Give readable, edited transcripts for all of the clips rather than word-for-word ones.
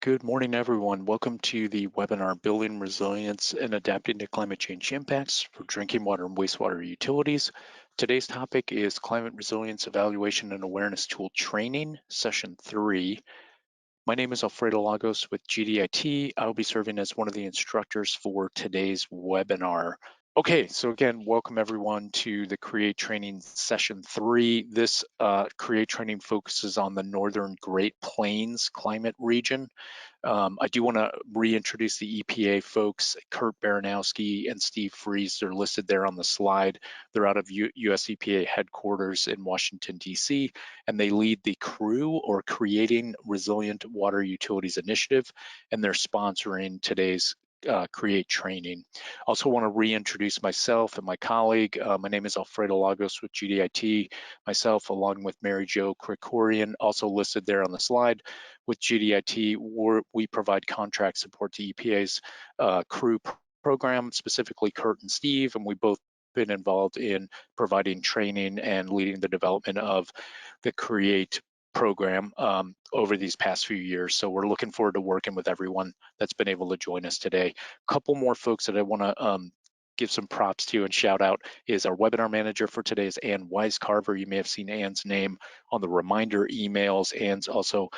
Good morning, everyone. Welcome to the webinar, Building Resilience and Adapting to Climate Change Impacts for Drinking Water and Wastewater Utilities. Today's topic is Climate Resilience Evaluation and Awareness Tool Training, Session 3. My name is Alfredo Lagos with GDIT. I'll be serving as one of the instructors for today's webinar. Okay, so again, welcome everyone to the CREAT training session 3. This CREAT training focuses on the Northern Great Plains climate region. I do want to reintroduce the EPA folks, Kurt Baranowski and Steve Freeze. They're listed there on the slide. They're out of US EPA headquarters in Washington, DC, and they lead the CREW, or Creating Resilient Water Utilities Initiative, and they're sponsoring today's CREAT training. Also want to reintroduce myself and my colleague. My name is Alfredo Lagos with GDIT. Myself, along with Mary Jo Krikorian, also listed there on the slide. With GDIT, we provide contract support to EPA's CREW program, specifically Kurt and Steve, and we've both been involved in providing training and leading the development of the CREAT program over these past few years. So we're looking forward to working with everyone that's been able to join us today. A couple more folks that I want to give some props to and shout out is our webinar manager for today is Ann Weiscarver. You may have seen Ann's name on the reminder emails. Ann's also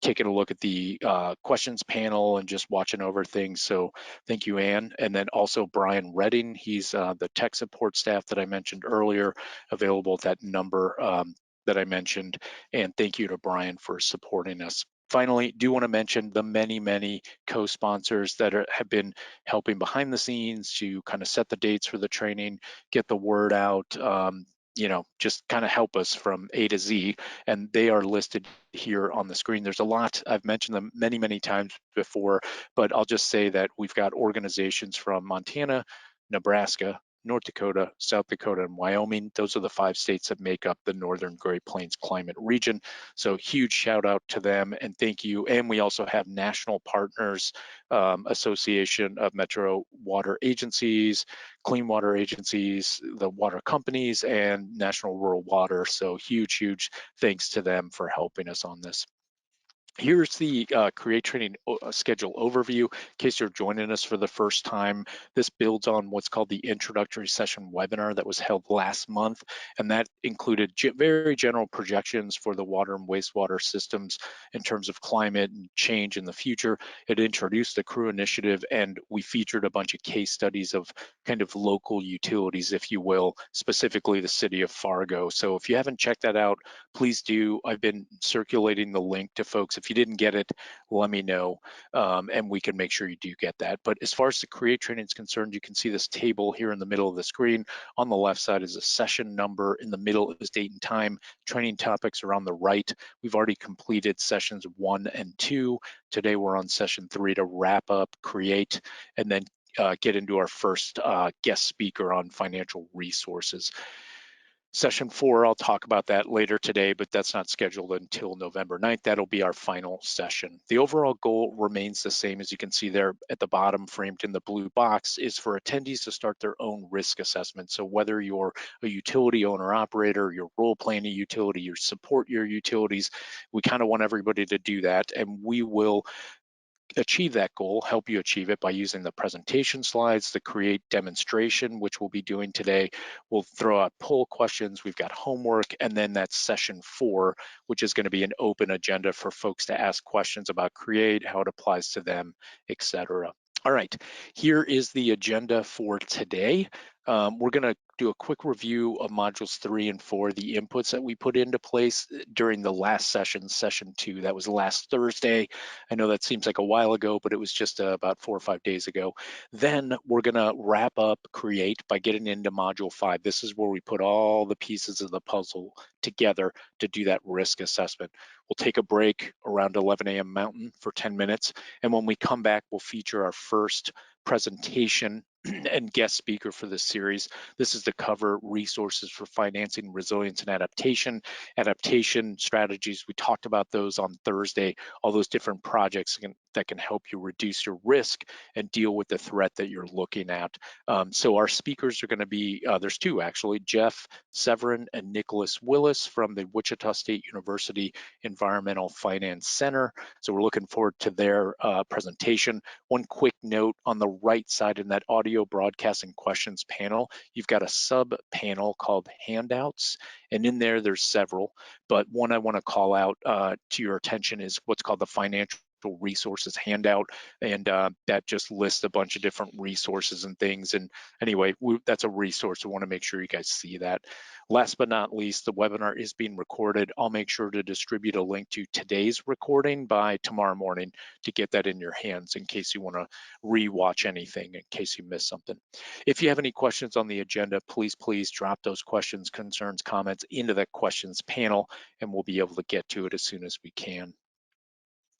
taking a look at the questions panel and just watching over things. So thank you, Ann. And then also Brian Redding. He's the tech support staff that I mentioned earlier, available at that number that I mentioned. And thank you to Brian for supporting us. Finally, do want to mention the many co-sponsors that have been helping behind the scenes to kind of set the dates for the training, get the word out, just kind of help us from A to Z, and they are listed here on the screen. There's a lot, I've mentioned them many times before, but I'll just say that we've got organizations from Montana, Nebraska, North Dakota, South Dakota, and Wyoming. Those are the 5 states that make up the Northern Great Plains climate region. So huge shout out to them and thank you. And we also have national partners, Association of Metro Water Agencies, Clean Water Agencies, the water companies, and National Rural Water. So huge thanks to them for helping us on this. Here's the CREAT training schedule overview. In case you're joining us for the first time, this builds on what's called the introductory session webinar that was held last month, and that included very general projections for the water and wastewater systems in terms of climate and change in the future. It introduced the CREW initiative, and we featured a bunch of case studies of kind of local utilities, if you will, specifically the city of Fargo. So if you haven't checked that out, please do. I've been circulating the link to folks. If you didn't get it, let me know, and we can make sure you do get that. But as far as the CREAT training is concerned, you can see this table here in the middle of the screen. On the left side is a session number. In the middle is date and time. Training topics are on the right. We've already completed sessions 1 and 2. Today we're on session 3 to wrap up CREAT and then get into our first guest speaker on financial resources. Session 4, I'll talk about that later today, but that's not scheduled until November 9th. That'll be our final session. The overall goal remains the same, as you can see there at the bottom, framed in the blue box, is for attendees to start their own risk assessment. So whether you're a utility owner operator, you're role playing a utility, you support your utilities, we kind of want everybody to do that, and we will achieve that goal, help you achieve it by using the presentation slides, the CREAT demonstration, which we'll be doing today. We'll throw out poll questions, we've got homework, and then that's session 4, which is going to be an open agenda for folks to ask questions about CREAT, how it applies to them, etc. All right, here is the agenda for today. We're going to do a quick review of modules 3 and 4, the inputs that we put into place during the last session, session 2. That was last Thursday. I know that seems like a while ago, but it was just about 4 or 5 days ago. Then we're going to wrap up CREAT by getting into module 5. This is where we put all the pieces of the puzzle together to do that risk assessment. We'll take a break around 11 a.m. Mountain for 10 minutes. And when we come back, we'll feature our first presentation and guest speaker for this series. This is to cover resources for financing resilience and adaptation strategies. We talked about those on Thursday, all those different projects that can help you reduce your risk and deal with the threat that you're looking at. So our speakers are going to be, there's two actually, Jeff Severin and Nicholas Willis from the Wichita State University Environmental Finance Center. So we're looking forward to their presentation. One quick note, on the right side in that audio broadcasting questions panel, you've got a sub panel called handouts, and in there's several, but one I want to call out to your attention is what's called the financial resources handout, and that just lists a bunch of different resources and things. And anyway, that's a resource. We want to make sure you guys see that. Last but not least, the webinar is being recorded. I'll make sure to distribute a link to today's recording by tomorrow morning to get that in your hands in case you want to re-watch anything, in case you missed something. If you have any questions on the agenda, please drop those questions, concerns, comments into that questions panel, and we'll be able to get to it as soon as we can.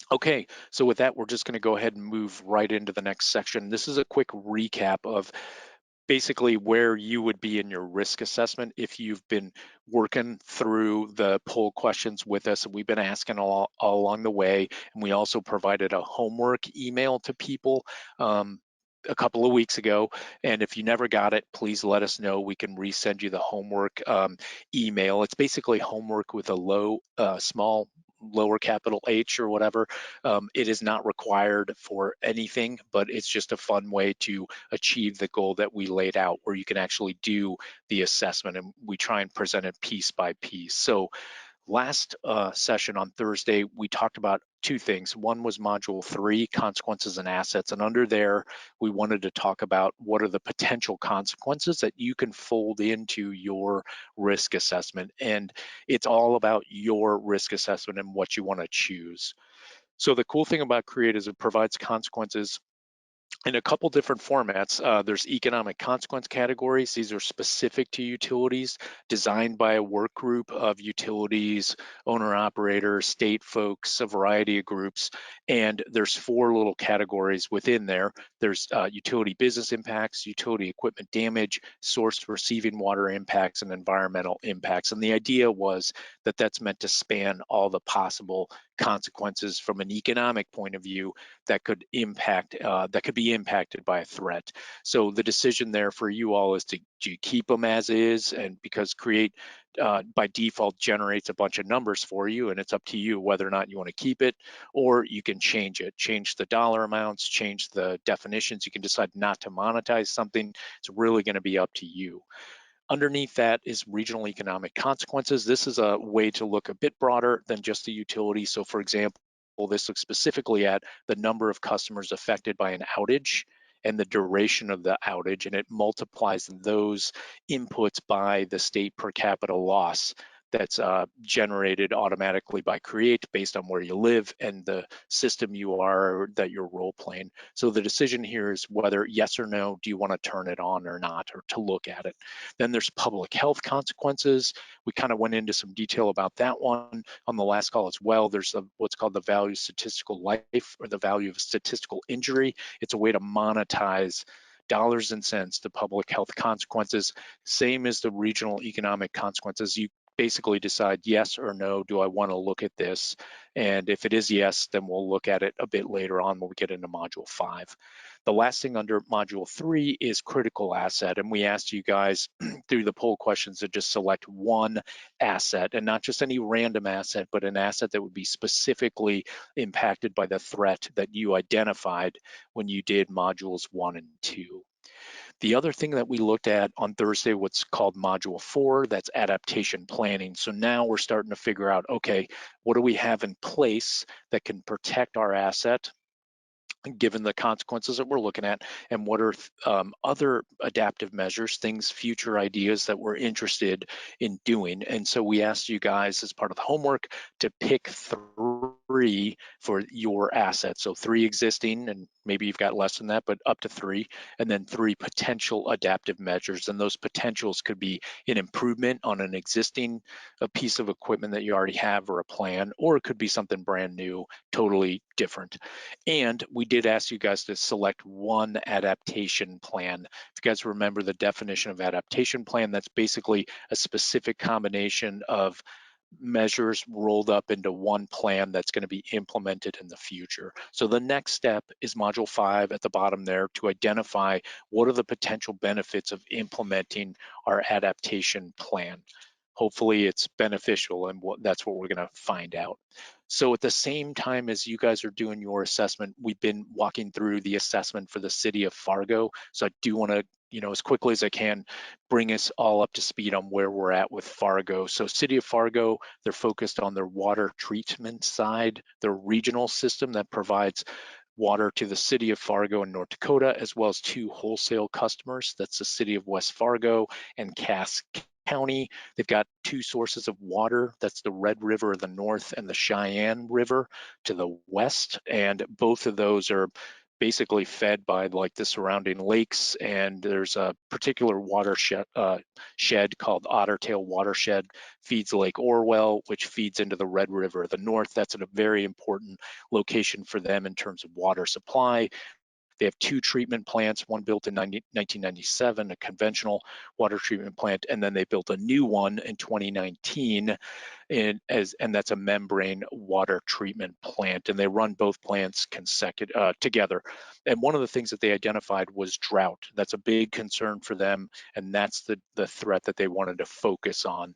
Okay, so with that, we're just going to go ahead and move right into the next section. This is a quick recap of basically where you would be in your risk assessment if you've been working through the poll questions with us. We've been asking all along the way, and we also provided a homework email to people a couple of weeks ago. And if you never got it, please let us know. We can resend you the homework email. It's basically homework with a small lower capital H or whatever. It is not required for anything, but it's just a fun way to achieve the goal that we laid out, where you can actually do the assessment, and we try and present it piece by piece. So last session on Thursday, we talked about two things. One was module 3, consequences and assets. And under there, we wanted to talk about what are the potential consequences that you can fold into your risk assessment. And it's all about your risk assessment and what you want to choose. So the cool thing about CREAT is it provides consequences in a couple different formats. There's economic consequence categories. These are specific to utilities, designed by a work group of utilities, owner operators, state folks, a variety of groups. And there's 4 little categories within there. There's utility business impacts, utility equipment damage, source receiving water impacts, and environmental impacts. And the idea was that that's meant to span all the possible consequences from an economic point of view that could be impacted by a threat. So the decision there for you all is do you keep them as is, and because CREAT by default generates a bunch of numbers for you, and it's up to you whether or not you want to keep it, or you can change it, change the dollar amounts, change the definitions. You can decide not to monetize something. It's really going to be up to you. Underneath that is regional economic consequences. This is a way to look a bit broader than just the utility. So for example, this looks specifically at the number of customers affected by an outage and the duration of the outage, and it multiplies those inputs by the state per capita loss that's generated automatically by CREAT based on where you live and the system you are that you're role playing. So the decision here is whether yes or no, do you want to turn it on or not, or to look at it. Then there's public health consequences. We kind of went into some detail about that one on the last call as well. There's what's called the value of statistical life, or the value of statistical injury. It's a way to monetize dollars and cents to public health consequences. Same as the regional economic consequences. You basically decide yes or no, do I want to look at this? And if it is yes, then we'll look at it a bit later on when we get into module 5. The last thing under module 3 is critical asset. And we asked you guys through the poll questions to just select one asset, and not just any random asset, but an asset that would be specifically impacted by the threat that you identified when you did modules 1 and 2. The other thing that we looked at on Thursday, what's called module 4, that's adaptation planning. So now we're starting to figure out, okay, what do we have in place that can protect our asset given the consequences that we're looking at, and what are other adaptive measures, future ideas that we're interested in doing. And so we asked you guys as part of the homework to pick 3 for your assets. So 3 existing, and maybe you've got less than that, but up to 3, and then 3 potential adaptive measures. And those potentials could be an improvement on an existing piece of equipment that you already have, or a plan, or it could be something brand new, totally different. And we did ask you guys to select one adaptation plan. If you guys remember the definition of adaptation plan, that's basically a specific combination of measures rolled up into one plan that's going to be implemented in the future. So the next step is module 5 at the bottom there to identify what are the potential benefits of implementing our adaptation plan. Hopefully it's beneficial, and that's what we're going to find out. So at the same time as you guys are doing your assessment, we've been walking through the assessment for the city of Fargo. So I do want to, as quickly as I can, bring us all up to speed on where we're at with Fargo. So city of Fargo, they're focused on their water treatment side, their regional system that provides water to the city of Fargo and North Dakota, as well as 2 wholesale customers. That's the city of West Fargo and Cass County. They've got 2 sources of water. That's the Red River to the north and the Cheyenne River to the west. And both of those are basically fed by like the surrounding lakes, and there's a particular watershed shed called Ottertail Watershed, feeds Lake Orwell, which feeds into the Red River of the north. That's a very important location for them in terms of water supply. They have 2 treatment plants, one built in 1997, a conventional water treatment plant, and then they built a new one in 2019, and that's a membrane water treatment plant, and they run both plants together. And one of the things that they identified was drought. That's a big concern for them, and that's the threat that they wanted to focus on.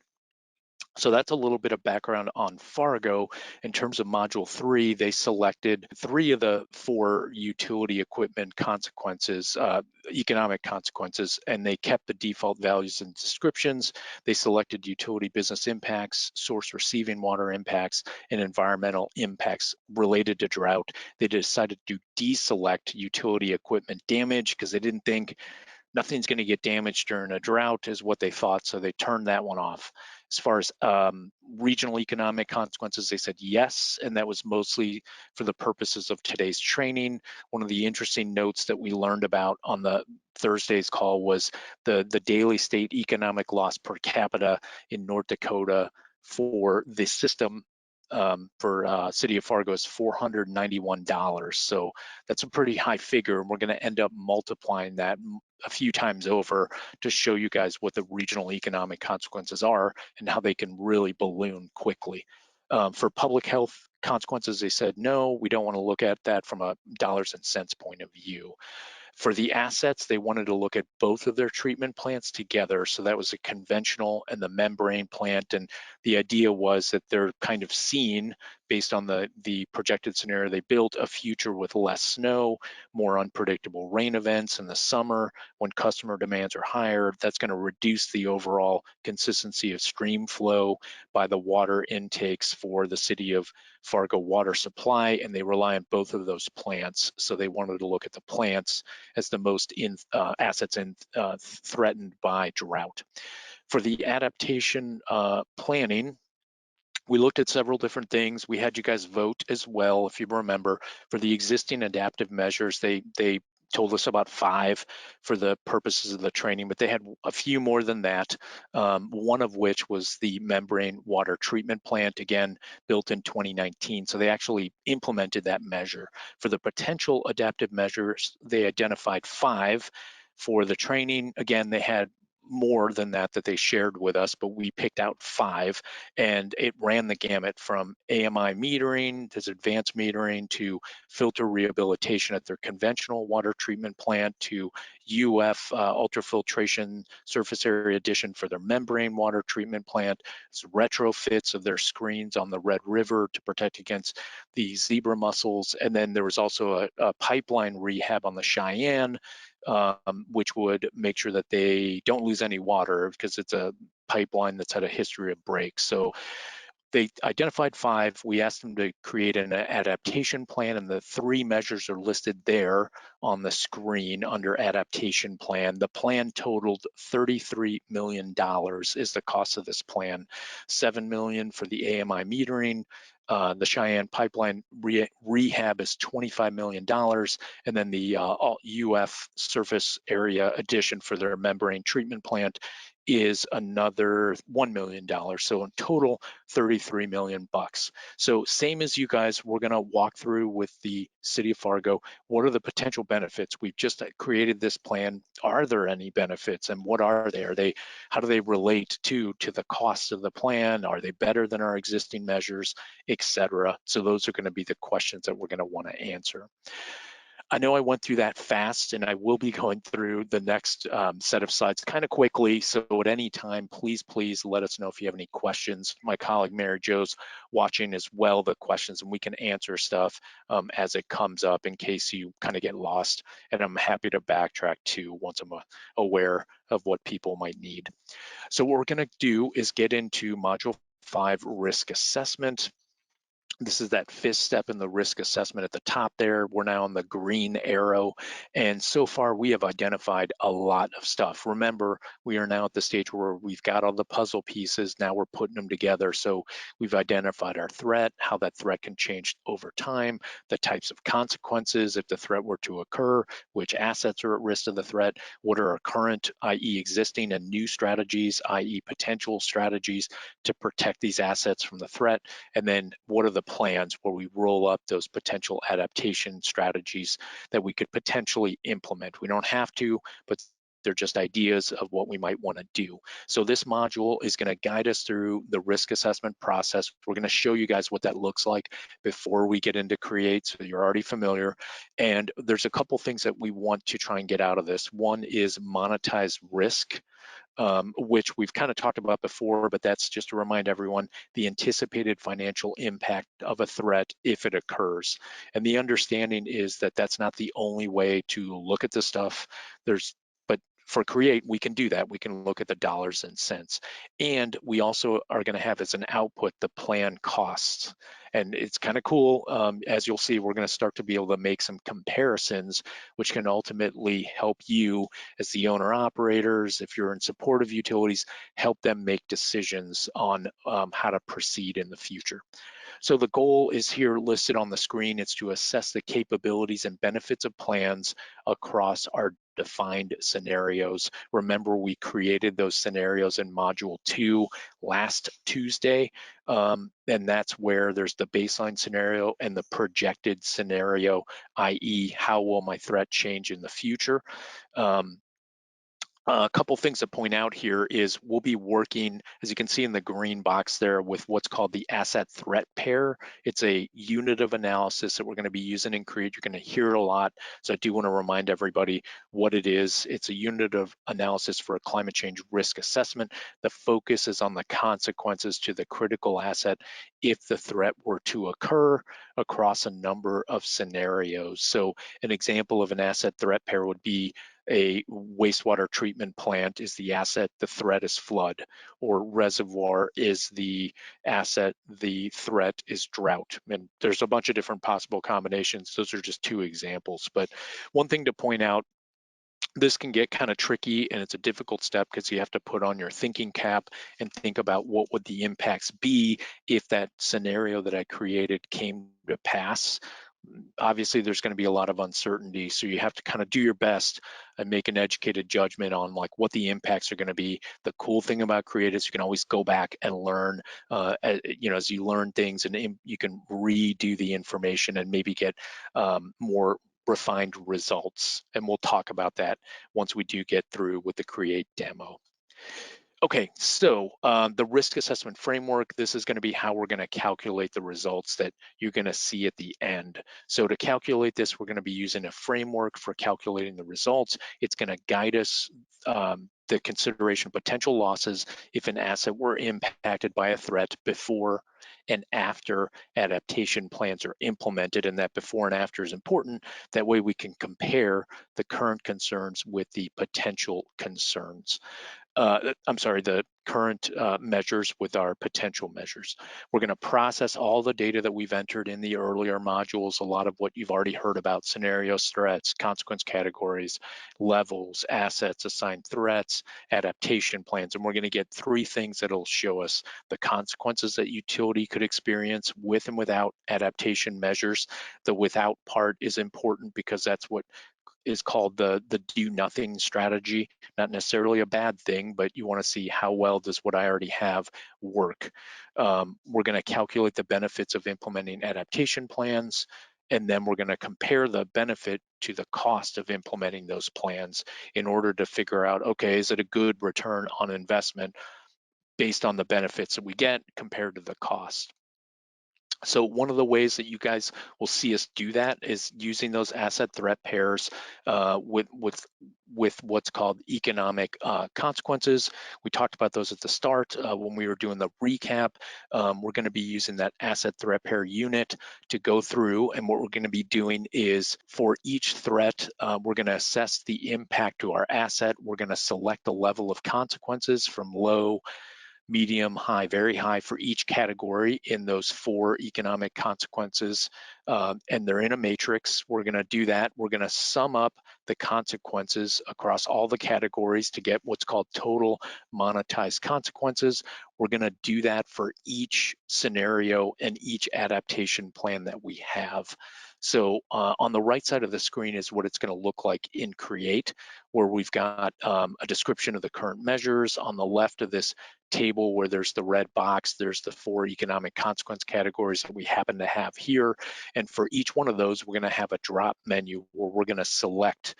So that's a little bit of background on Fargo. In terms of module 3, they selected 3 of the 4 utility equipment consequences, economic consequences, and they kept the default values and descriptions. They selected utility business impacts, source receiving water impacts, and environmental impacts related to drought. They decided to deselect utility equipment damage because they didn't think nothing's going to get damaged during a drought is what they thought, so they turned that one off. As far as regional economic consequences, they said yes, and that was mostly for the purposes of today's training. One of the interesting notes that we learned about on the Thursday's call was the daily state economic loss per capita in North Dakota for the system for City of Fargo is $491. So that's a pretty high figure, and we're going to end up multiplying that a few times over to show you guys what the regional economic consequences are and how they can really balloon quickly. For public health consequences, they said, no, we don't want to look at that from a dollars and cents point of view. For the assets, they wanted to look at both of their treatment plants together. So that was a conventional and the membrane plant. And the idea was that they're kind of seeing, based on the projected scenario they built, a future with less snow, more unpredictable rain events in the summer when customer demands are higher. That's going to reduce the overall consistency of stream flow by the water intakes for the city of Fargo water supply, and they rely on both of those plants. So they wanted to look at the plants as the most assets threatened by drought. For the adaptation planning, we looked at several different things. We had you guys vote as well, if you remember. For the existing adaptive measures, they told us about 5 for the purposes of the training, but they had a few more than that, one of which was the membrane water treatment plant, again, built in 2019. So they actually implemented that measure. For the potential adaptive measures, they identified 5. For the training, again, they had more than that they shared with us, but we picked out 5, and it ran the gamut from AMI metering to advanced metering to filter rehabilitation at their conventional water treatment plant to UF ultrafiltration surface area addition for their membrane water treatment plant. It's retrofits of their screens on the Red River to protect against the zebra mussels, and then there was also a pipeline rehab on the Cheyenne, which would make sure that they don't lose any water because it's a pipeline that's had a history of breaks. So they identified 5. We asked them to create an adaptation plan, and the 3 measures are listed there on the screen under adaptation plan. The plan totaled $33 million is the cost of this plan. $7 million for the AMI metering. The Cheyenne pipeline rehab is $25 million, and then the UF surface area addition for their membrane treatment plant is another $1 million. So in total, 33 million bucks. So same as you guys, we're gonna walk through with the City of Fargo. What are the potential benefits? We've just created this plan. Are there any benefits, and what are they? How do they relate to the cost of the plan? Are they better than our existing measures, etc.? So those are gonna be the questions that we're gonna wanna answer. I know I went through that fast, and I will be going through the next set of slides kind of quickly. So at any time, please let us know if you have any questions. My colleague Mary Jo's watching as well the questions, and we can answer stuff as it comes up in case you kind of get lost. And I'm happy to backtrack too once I'm aware of what people might need. So what we're going to do is get into Module 5, risk assessment. This is that fifth step in the risk assessment at the top there. We're now on the green arrow. And so far we have identified a lot of stuff. Remember, we are now at the stage where we've got all the puzzle pieces. Now we're putting them together. So we've identified our threat, how that threat can change over time, the types of consequences if the threat were to occur, which assets are at risk of the threat, what are our current, i.e. existing and new strategies, i.e. potential strategies to protect these assets from the threat, and then what are the plans where we roll up those potential adaptation strategies that we could potentially implement. We don't have to, but they're just ideas of what we might want to do. So this module is going to guide us through the risk assessment process. We're going to show you guys what that looks like before we get into CREAT, so you're already familiar. And there's a couple things that we want to try and get out of this. One is monetize risk. Which we've kind of talked about before, but that's just to remind everyone the anticipated financial impact of a threat if it occurs. And the understanding is that that's not the only way to look at this stuff. But for CREAT, we can do that. We can look at the dollars and cents. And we also are going to have as an output the plan costs. And it's kind of cool. As you'll see, we're going to start to be able to make some comparisons, which can ultimately help you as the owner operators, if you're in support of utilities, help them make decisions on how to proceed in the future. So the goal is here listed on the screen. It's to assess the capabilities and benefits of plans across our defined scenarios. Remember, we created those scenarios in Module 2 last Tuesday, and that's where there's the baseline scenario and the projected scenario, i.e. how will my threat change in the future. A couple things to point out here is we'll be working, as you can see in the green box there, with what's called the asset threat pair. It's a unit of analysis that we're going to be using in CREAT. You're going to hear it a lot, so I do want to remind everybody what it is. It's a unit of analysis for a climate change risk assessment. The focus is on the consequences to the critical asset if the threat were to occur across a number of scenarios. So an example of an asset threat pair would be a wastewater treatment plant is the asset, the threat is flood, or reservoir is the asset, the threat is drought. And there's a bunch of different possible combinations. Those are just two examples. But one thing to point out, this can get kind of tricky and it's a difficult step because you have to put on your thinking cap and think about what would the impacts be if that scenario that I created came to pass. Obviously there's going to be a lot of uncertainty, so you have to kind of do your best and make an educated judgment on like what the impacts are going to be. The cool thing about CREAT is you can always go back and learn, as you learn things, and you can redo the information and maybe get more refined results. And we'll talk about that once we do get through with the CREAT demo. Okay, so the risk assessment framework, this is going to be how we're going to calculate the results that you're going to see at the end. So to calculate this, we're going to be using a framework for calculating the results. It's going to guide us the consideration of potential losses if an asset were impacted by a threat before and after adaptation plans are implemented, and that before and after is important. That way we can compare the current concerns with the potential concerns. The current measures with our potential measures. We're going to process all the data that we've entered in the earlier modules, a lot of what you've already heard about: scenarios, threats, consequence categories, levels, assets, assigned threats, adaptation plans. And we're going to get three things that'll show us the consequences that utility could experience with and without adaptation measures. The without part is important because that's what is called the do nothing strategy. Not necessarily a bad thing, but you want to see how well does what I already have work. We're going to calculate the benefits of implementing adaptation plans, and then we're going to compare the benefit to the cost of implementing those plans in order to figure out, okay, is it a good return on investment based on the benefits that we get compared to the cost? So one of the ways that you guys will see us do that is using those asset threat pairs with what's called economic consequences. We talked about those at the start when we were doing the recap. We're going to be using that asset threat pair unit to go through, and what we're going to be doing is for each threat, we're going to assess the impact to our asset. We're going to select a level of consequences from low, medium, high, very high for each category in those 4 economic consequences, and they're in a matrix. We're going to do that. We're going to sum up the consequences across all the categories to get what's called total monetized consequences. We're going to do that for each scenario and each adaptation plan that we have. So on the right side of the screen is what it's going to look like in CREAT, where we've got a description of the current measures. On the left of this table where there's the red box, there's the 4 economic consequence categories that we happen to have here. And for each one of those, we're going to have a drop menu where we're going to select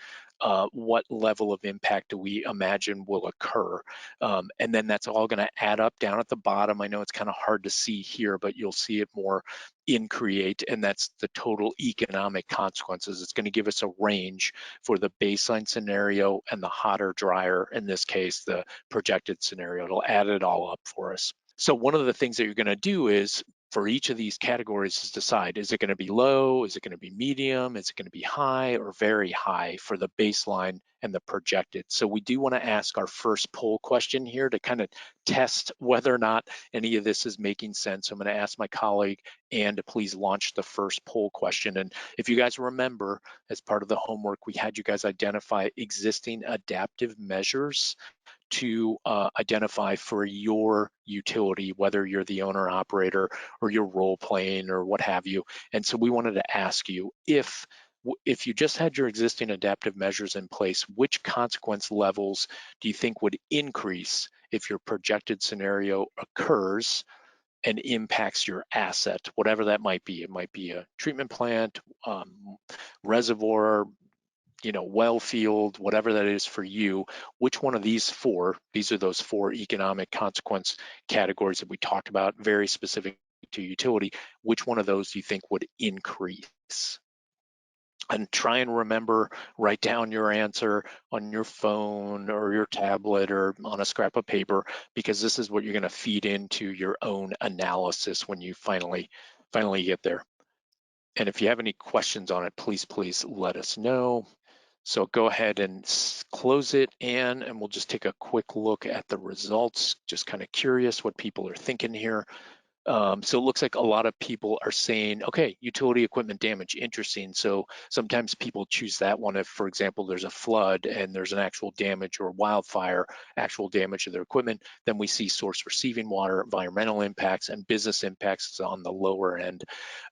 what level of impact do we imagine will occur. And then that's all going to add up down at the bottom. I know it's kind of hard to see here, but you'll see it more in CREAT, and that's the total economic consequences. It's going to give us a range for the baseline scenario and the hotter, drier, in this case, the projected scenario. It'll add it all up for us. So one of the things that you're going to do is for each of these categories is decide, is it going to be low, is it going to be medium, is it going to be high or very high for the baseline and the projected. So we do want to ask our first poll question here to kind of test whether or not any of this is making sense. I'm going to ask my colleague Ann to please launch the first poll question. And if you guys remember, as part of the homework, we had you guys identify existing adaptive measures to identify for your utility, whether you're the owner operator or you're role playing or what have you. And so we wanted to ask you, if you just had your existing adaptive measures in place, which consequence levels do you think would increase if your projected scenario occurs and impacts your asset, whatever that might be? It might be a treatment plant, reservoir, well field, whatever that is for you. Which one of these 4, these are those 4 economic consequence categories that we talked about, very specific to utility, which one of those do you think would increase? And try and remember, write down your answer on your phone or your tablet or on a scrap of paper, because this is what you're going to feed into your own analysis when you finally get there. And if you have any questions on it, please let us know. So go ahead and close it, Ann, and we'll just take a quick look at the results. Just kind of curious what people are thinking here. So it looks like a lot of people are saying, okay, utility equipment damage, interesting. So sometimes people choose that one if, for example, there's a flood and there's an actual damage or wildfire, actual damage to their equipment, then we see source receiving water, environmental impacts, and business impacts on the lower end.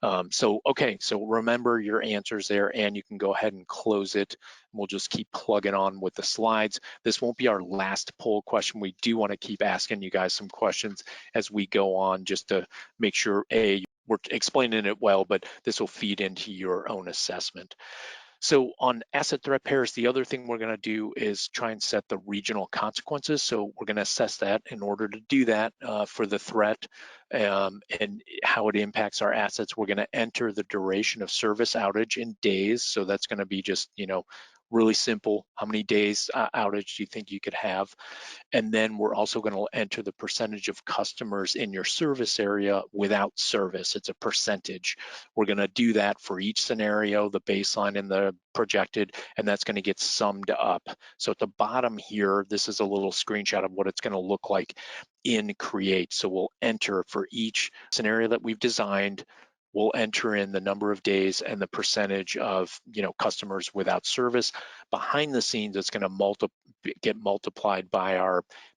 Okay, so remember your answers there, and you can go ahead and close it. We'll just keep plugging on with the slides. This won't be our last poll question. We do want to keep asking you guys some questions as we go on, just to make sure, A, we're explaining it well, but this will feed into your own assessment. So on asset threat pairs, the other thing we're going to do is try and set the regional consequences. So we're going to assess that. In order to do that for the threat and how it impacts our assets, we're going to enter the duration of service outage in days. So that's going to be just, really simple. How many days outage do you think you could have? And then we're also going to enter the percentage of customers in your service area without service. It's a percentage. We're going to do that for each scenario, the baseline and the projected, and that's going to get summed up. So at the bottom here, this is a little screenshot of what it's going to look like in CREAT. So we'll enter for each scenario that we've designed we'll enter in the number of days and the percentage of customers without service. Behind the scenes, it's going to get multiplied by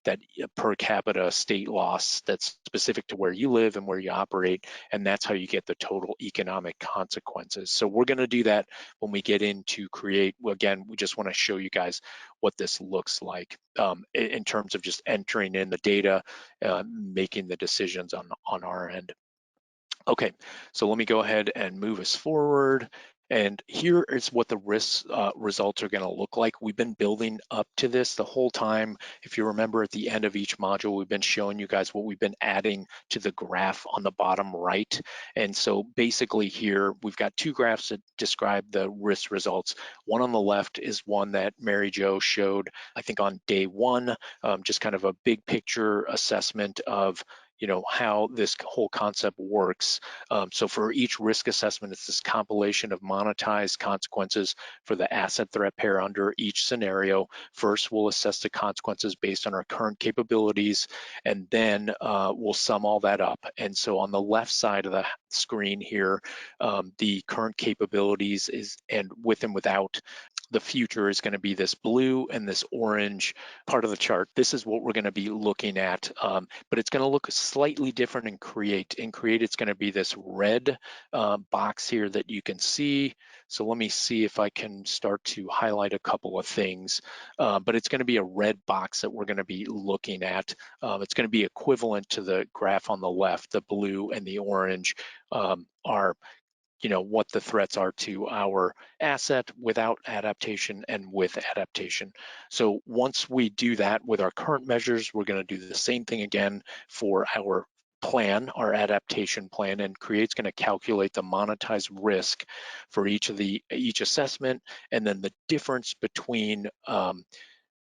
that per capita state loss that's specific to where you live and where you operate, and that's how you get the total economic consequences. So we're going to do that when we get into CREAT. Well, again, we just want to show you guys what this looks like in terms of just entering in the data, making the decisions on our end. Okay, so let me go ahead and move us forward. And here is what the risk results are going to look like. We've been building up to this the whole time. If you remember, at the end of each module, we've been showing you guys what we've been adding to the graph on the bottom right. And so basically here, we've got two graphs that describe the risk results. One on the left is one that Mary Jo showed, I think, on day one, just kind of a big picture assessment of how this whole concept works. So for each risk assessment, it's this compilation of monetized consequences for the asset threat pair under each scenario. First, we'll assess the consequences based on our current capabilities, and then we'll sum all that up. And so on the left side of the screen here, the current capabilities and with and without. The future is going to be this blue and this orange part of the chart. This is what we're going to be looking at, but it's going to look slightly different in CREAT. In CREAT, it's going to be this red box here that you can see. So let me see if I can start to highlight a couple of things, but it's going to be a red box that we're going to be looking at. It's going to be equivalent to the graph on the left. The blue and the orange are what the threats are to our asset without adaptation and with adaptation. So once we do that with our current measures, we're going to do the same thing again for our plan, our adaptation plan, and CREAT's going to calculate the monetized risk for each assessment, and then the difference between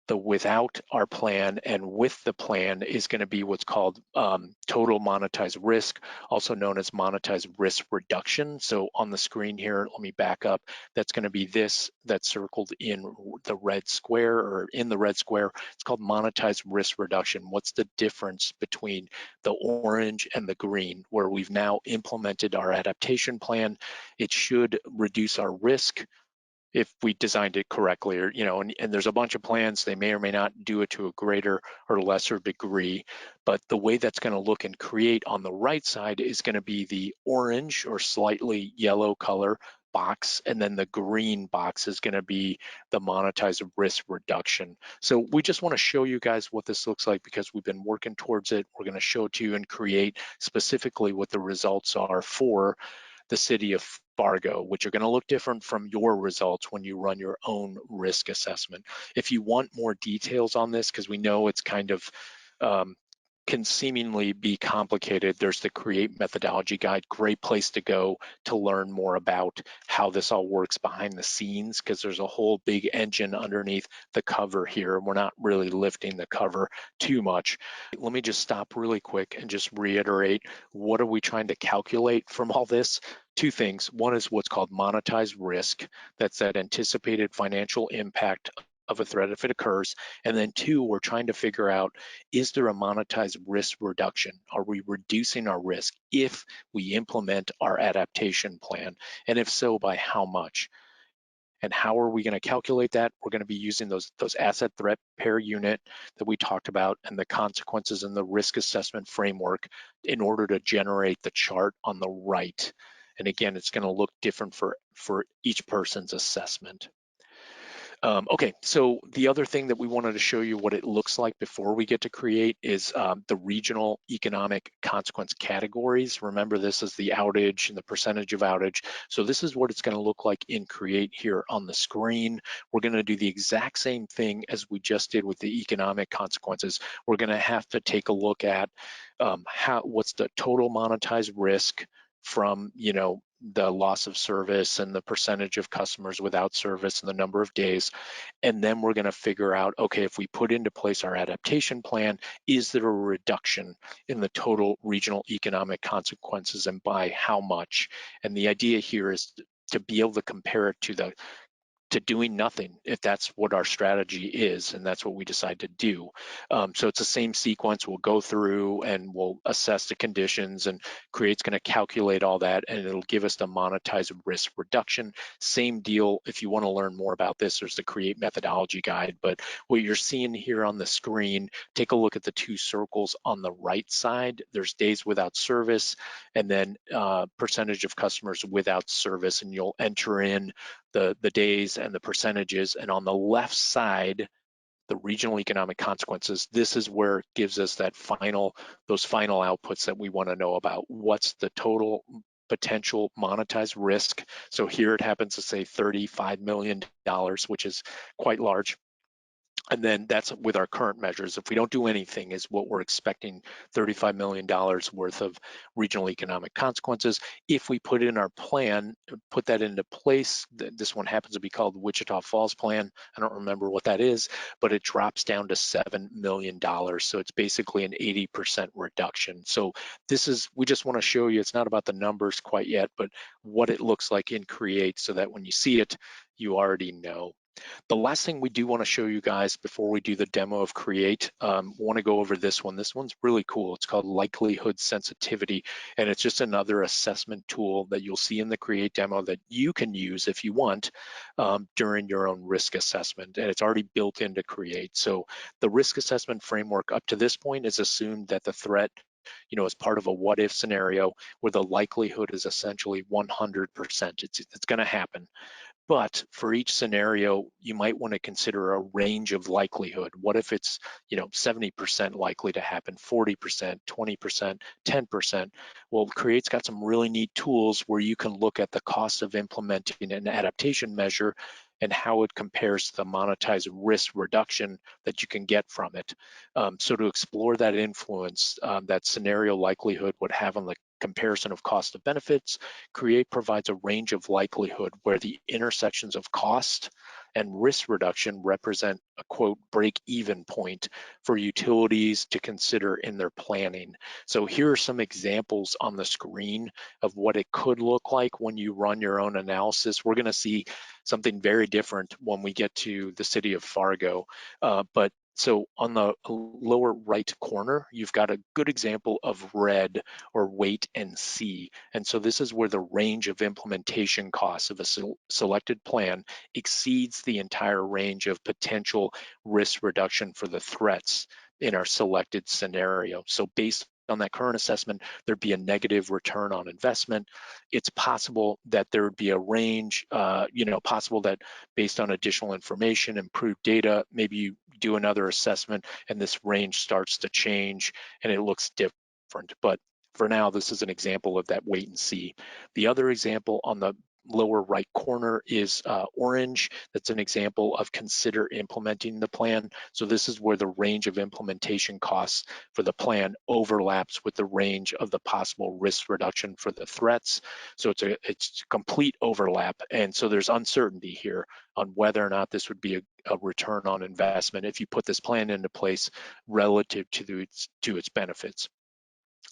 the without our plan and with the plan is going to be what's called total monetized risk, also known as monetized risk reduction. So on the screen here, let me back up. That's going to be this that's circled in the red square, or in the red square. It's called monetized risk reduction. What's the difference between the orange and the green, where we've now implemented our adaptation plan? It should reduce our risk if we designed it correctly, or and there's a bunch of plans. They may or may not do it to a greater or lesser degree, but the way that's going to look and CREAT on the right side is going to be the orange or slightly yellow color box, and then the green box is going to be the monetized risk reduction. So we just want to show you guys what this looks like because we've been working towards it. We're going to show it to you and CREAT specifically what the results are for the city of Fargo, which are going to look different from your results when you run your own risk assessment. If you want more details on this, because we know it's kind of can seemingly be complicated, there's the CREAT methodology guide. Great place to go to learn more about how this all works behind the scenes, because there's a whole big engine underneath the cover here. We're not really lifting the cover too much. Let me just stop really quick and just reiterate, what are we trying to calculate from all this? Two things. One is what's called monetized risk. That's that anticipated financial impact of a threat if it occurs. And then two, we're trying to figure out, is there a monetized risk reduction? Are we reducing our risk if we implement our adaptation plan? And if so, by how much? And how are we going to calculate that? We're going to be using those asset threat pair unit that we talked about and the consequences in the risk assessment framework in order to generate the chart on the right. And again, it's going to look different for each person's assessment. Okay, so the other thing that we wanted to show you what it looks like before we get to CREAT is the regional economic consequence categories. Remember, this is the outage and the percentage of outage. So this is what it's going to look like in CREAT here on the screen. We're going to do the exact same thing as we just did with the economic consequences. We're going to have to take a look at what's the total monetized risk from the loss of service and the percentage of customers without service and the number of days. And then we're going to figure out, okay, if we put into place our adaptation plan, is there a reduction in the total regional economic consequences and by how much? And the idea here is to be able to compare it to to doing nothing if that's what our strategy is and that's what we decide to do. So it's the same sequence. We'll go through and we'll assess the conditions, and CREAT's going to calculate all that, and it'll give us the monetized risk reduction. Same deal. If you want to learn more about this, there's the CREAT methodology guide. But what you're seeing here on the screen, take a look at the two circles on the right side. There's days without service, and then percentage of customers without service, and you'll enter in the days and the percentages. And on the left side, the regional economic consequences, this is where it gives us those final outputs that we want to know about. What's the total potential monetized risk? So here it happens to say $35 million, which is quite large. And then that's with our current measures. If we don't do anything, is what we're expecting $35 million worth of regional economic consequences. If we put in our plan, put that into place, this one happens to be called Wichita Falls Plan. I don't remember what that is, but it drops down to $7 million. So it's basically an 80% reduction. So we just want to show you, it's not about the numbers quite yet, but what it looks like in CREAT, so that when you see it, you already know. The last thing we do want to show you guys before we do the demo of CREAT, want to go over this one. This one's really cool. It's called likelihood sensitivity, and it's just another assessment tool that you'll see in the CREAT demo that you can use if you want during your own risk assessment, and it's already built into CREAT. So the risk assessment framework up to this point is assumed that the threat is part of a what if scenario where the likelihood is essentially 100%. It's going to happen. But for each scenario, you might want to consider a range of likelihood. What if it's 70% likely to happen, 40%, 20%, 10%? Well, CREAT's got some really neat tools where you can look at the cost of implementing an adaptation measure and how it compares to the monetized risk reduction that you can get from it. So to explore that influence that scenario likelihood would have on the comparison of cost of benefits, CREAT provides a range of likelihood where the intersections of cost and risk reduction represent a quote break-even point for utilities to consider in their planning. So here are some examples on the screen of what it could look like when you run your own analysis. We're going to see something very different when we get to the city of Fargo, so on the lower right corner, you've got a good example of red, or wait and see. And so this is where the range of implementation costs of a selected plan exceeds the entire range of potential risk reduction for the threats in our selected scenario. So based on that current assessment, there'd be a negative return on investment. It's possible that there would be a range, possible that based on additional information, improved data, maybe you do another assessment and this range starts to change and it looks different. But for now, this is an example of that wait and see. The other example on the lower right corner is orange. That's an example of consider implementing the plan. So this is where the range of implementation costs for the plan overlaps with the range of the possible risk reduction for the threats. So it's a complete overlap. And so there's uncertainty here on whether or not this would be a return on investment if you put this plan into place relative to its benefits.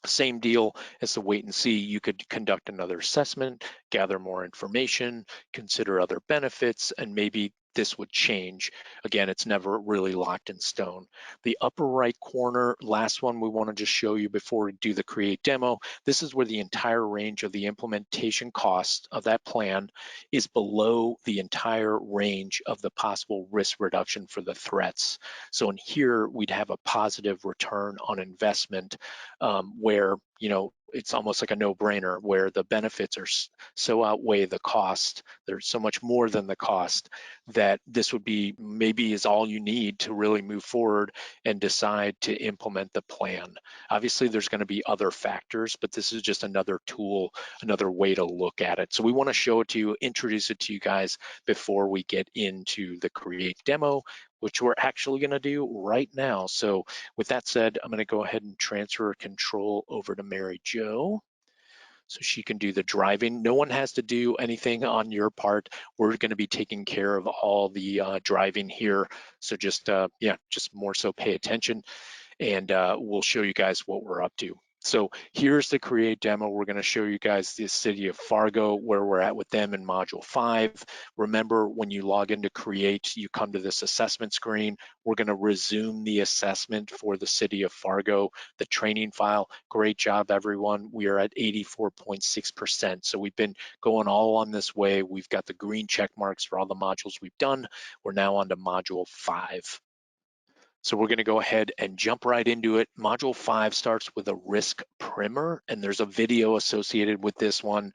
Same deal as the wait and see. You could conduct another assessment, gather more information, consider other benefits, and maybe this would change. Again, it's never really locked in stone. The upper right corner, last one we want to just show you before we do the CREAT demo. This is where the entire range of the implementation cost of that plan is below the entire range of the possible risk reduction for the threats. So in here, we'd have a positive return on investment where it's almost like a no-brainer, where the benefits are so outweigh the cost. There's so much more than the cost that this would be maybe is all you need to really move forward and decide to implement the plan. Obviously, there's going to be other factors, but this is just another tool, another way to look at it. So we want to show it to you, introduce it to you guys before we get into the CREAT demo, which we're actually going to do right now. So with that said, I'm going to go ahead and transfer control over to Mary Jo so she can do the driving. No one has to do anything on your part. We're going to be taking care of all the driving here. So just more so pay attention, and we'll show you guys what we're up to. So here's the CREAT demo. We're going to show you guys the city of Fargo, where we're at with them in module 5. Remember, when you log into CREAT, you come to this assessment screen. We're going to resume the assessment for the city of Fargo, the training file. Great job, everyone. We are at 84.6%. So we've been going all on this way. We've got the green check marks for all the modules we've done. We're now on to module 5. So we're going to go ahead and jump right into it. Module 5 starts with a risk primer, and there's a video associated with this one,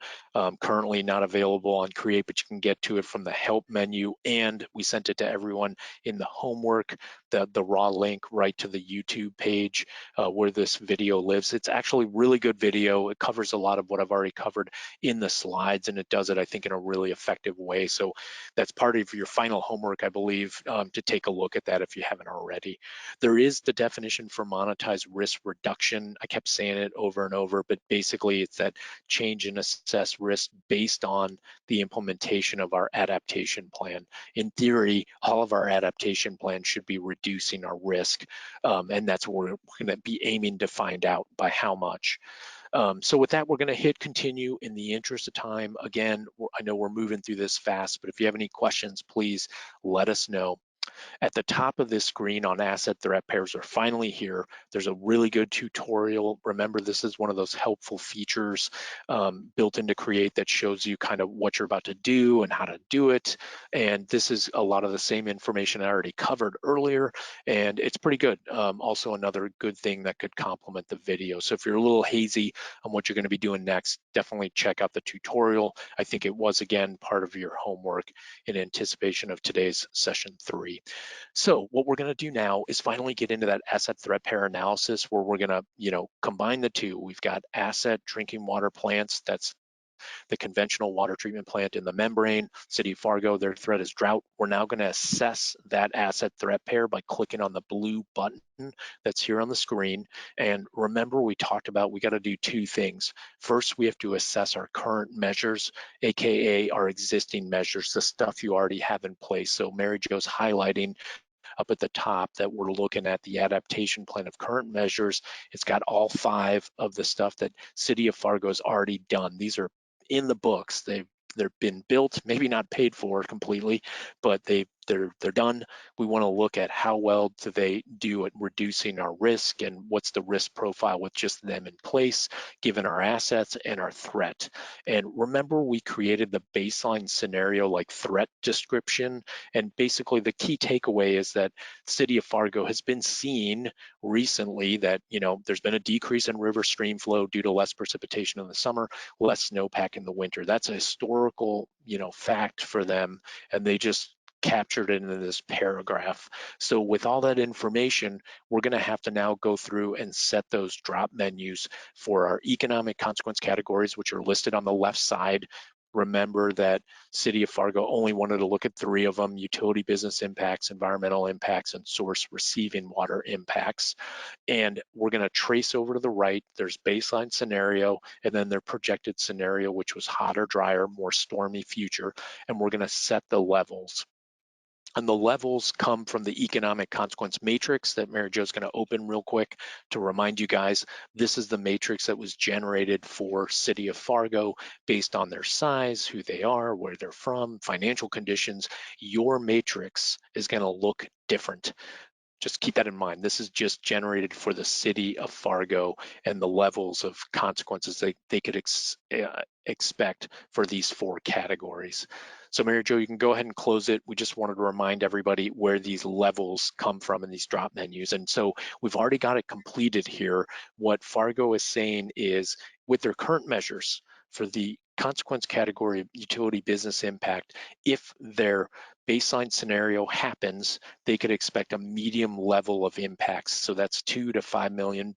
currently not available on CREAT, but you can get to it from the help menu, and we sent it to everyone in the homework, the raw link right to the YouTube page where this video lives. It's actually really good video. It covers a lot of what I've already covered in the slides, and it does it, I think, in a really effective way. So that's part of your final homework, I believe, to take a look at that if you haven't already. There is the definition for monetized risk reduction. I kept saying it over and over, but basically it's that change and assess risk based on the implementation of our adaptation plan. In theory, all of our adaptation plans should be reducing our risk, and that's what we're going to be aiming to find out by how much. So with that, we're going to hit continue in the interest of time. Again, I know we're moving through this fast, but if you have any questions, please let us know. At the top of this screen on asset threat pairs are finally here. There's a really good tutorial. Remember, this is one of those helpful features built into CREAT that shows you kind of what you're about to do and how to do it. And this is a lot of the same information I already covered earlier, and it's pretty good. Also another good thing that could complement the video. So if you're a little hazy on what you're going to be doing next, definitely check out the tutorial. I think it was, again, part of your homework in anticipation of today's session 3. So what we're going to do now is finally get into that asset threat pair analysis, where we're going to, combine the two. We've got asset drinking water plants. That's the conventional water treatment plant in the membrane. City of Fargo, their threat is drought. We're now going to assess that asset threat pair by clicking on the blue button that's here on the screen. And remember, we talked about we got to do two things. First, we have to assess our current measures, AKA our existing measures, the stuff you already have in place. So Mary Jo's highlighting up at the top that we're looking at the adaptation plan of current measures. It's got all 5 of the stuff that City of Fargo has already done. These are in the books. They've been built, maybe not paid for completely, but they're done. We want to look at how well do they do at reducing our risk and what's the risk profile with just them in place, given our assets and our threat. And remember, we created the baseline scenario like threat description. And basically the key takeaway is that City of Fargo has been seeing recently that, there's been a decrease in river stream flow due to less precipitation in the summer, less snowpack in the winter. That's a historical, fact for them, and they just captured it in this paragraph. So with all that information, we're going to have to now go through and set those drop menus for our economic consequence categories, which are listed on the left side. Remember that City of Fargo only wanted to look at 3 of them: utility business impacts, environmental impacts, and source receiving water impacts. And we're going to trace over to the right. There's baseline scenario, and then their projected scenario, which was hotter, drier, more stormy future. And we're going to set the levels. And the levels come from the economic consequence matrix that Mary Jo's going to open real quick to remind you guys. This is the matrix that was generated for City of Fargo based on their size, who they are, where they're from, financial conditions. Your matrix is going to look different. Just keep that in mind. This is just generated for the City of Fargo and the levels of consequences they could expect for these 4 categories. So Mary Jo, you can go ahead and close it. We just wanted to remind everybody where these levels come from in these drop menus. And so we've already got it completed here. What Fargo is saying is, with their current measures for the consequence category of utility business impact, if their baseline scenario happens, they could expect a medium level of impacts. So that's $2 to $5 million.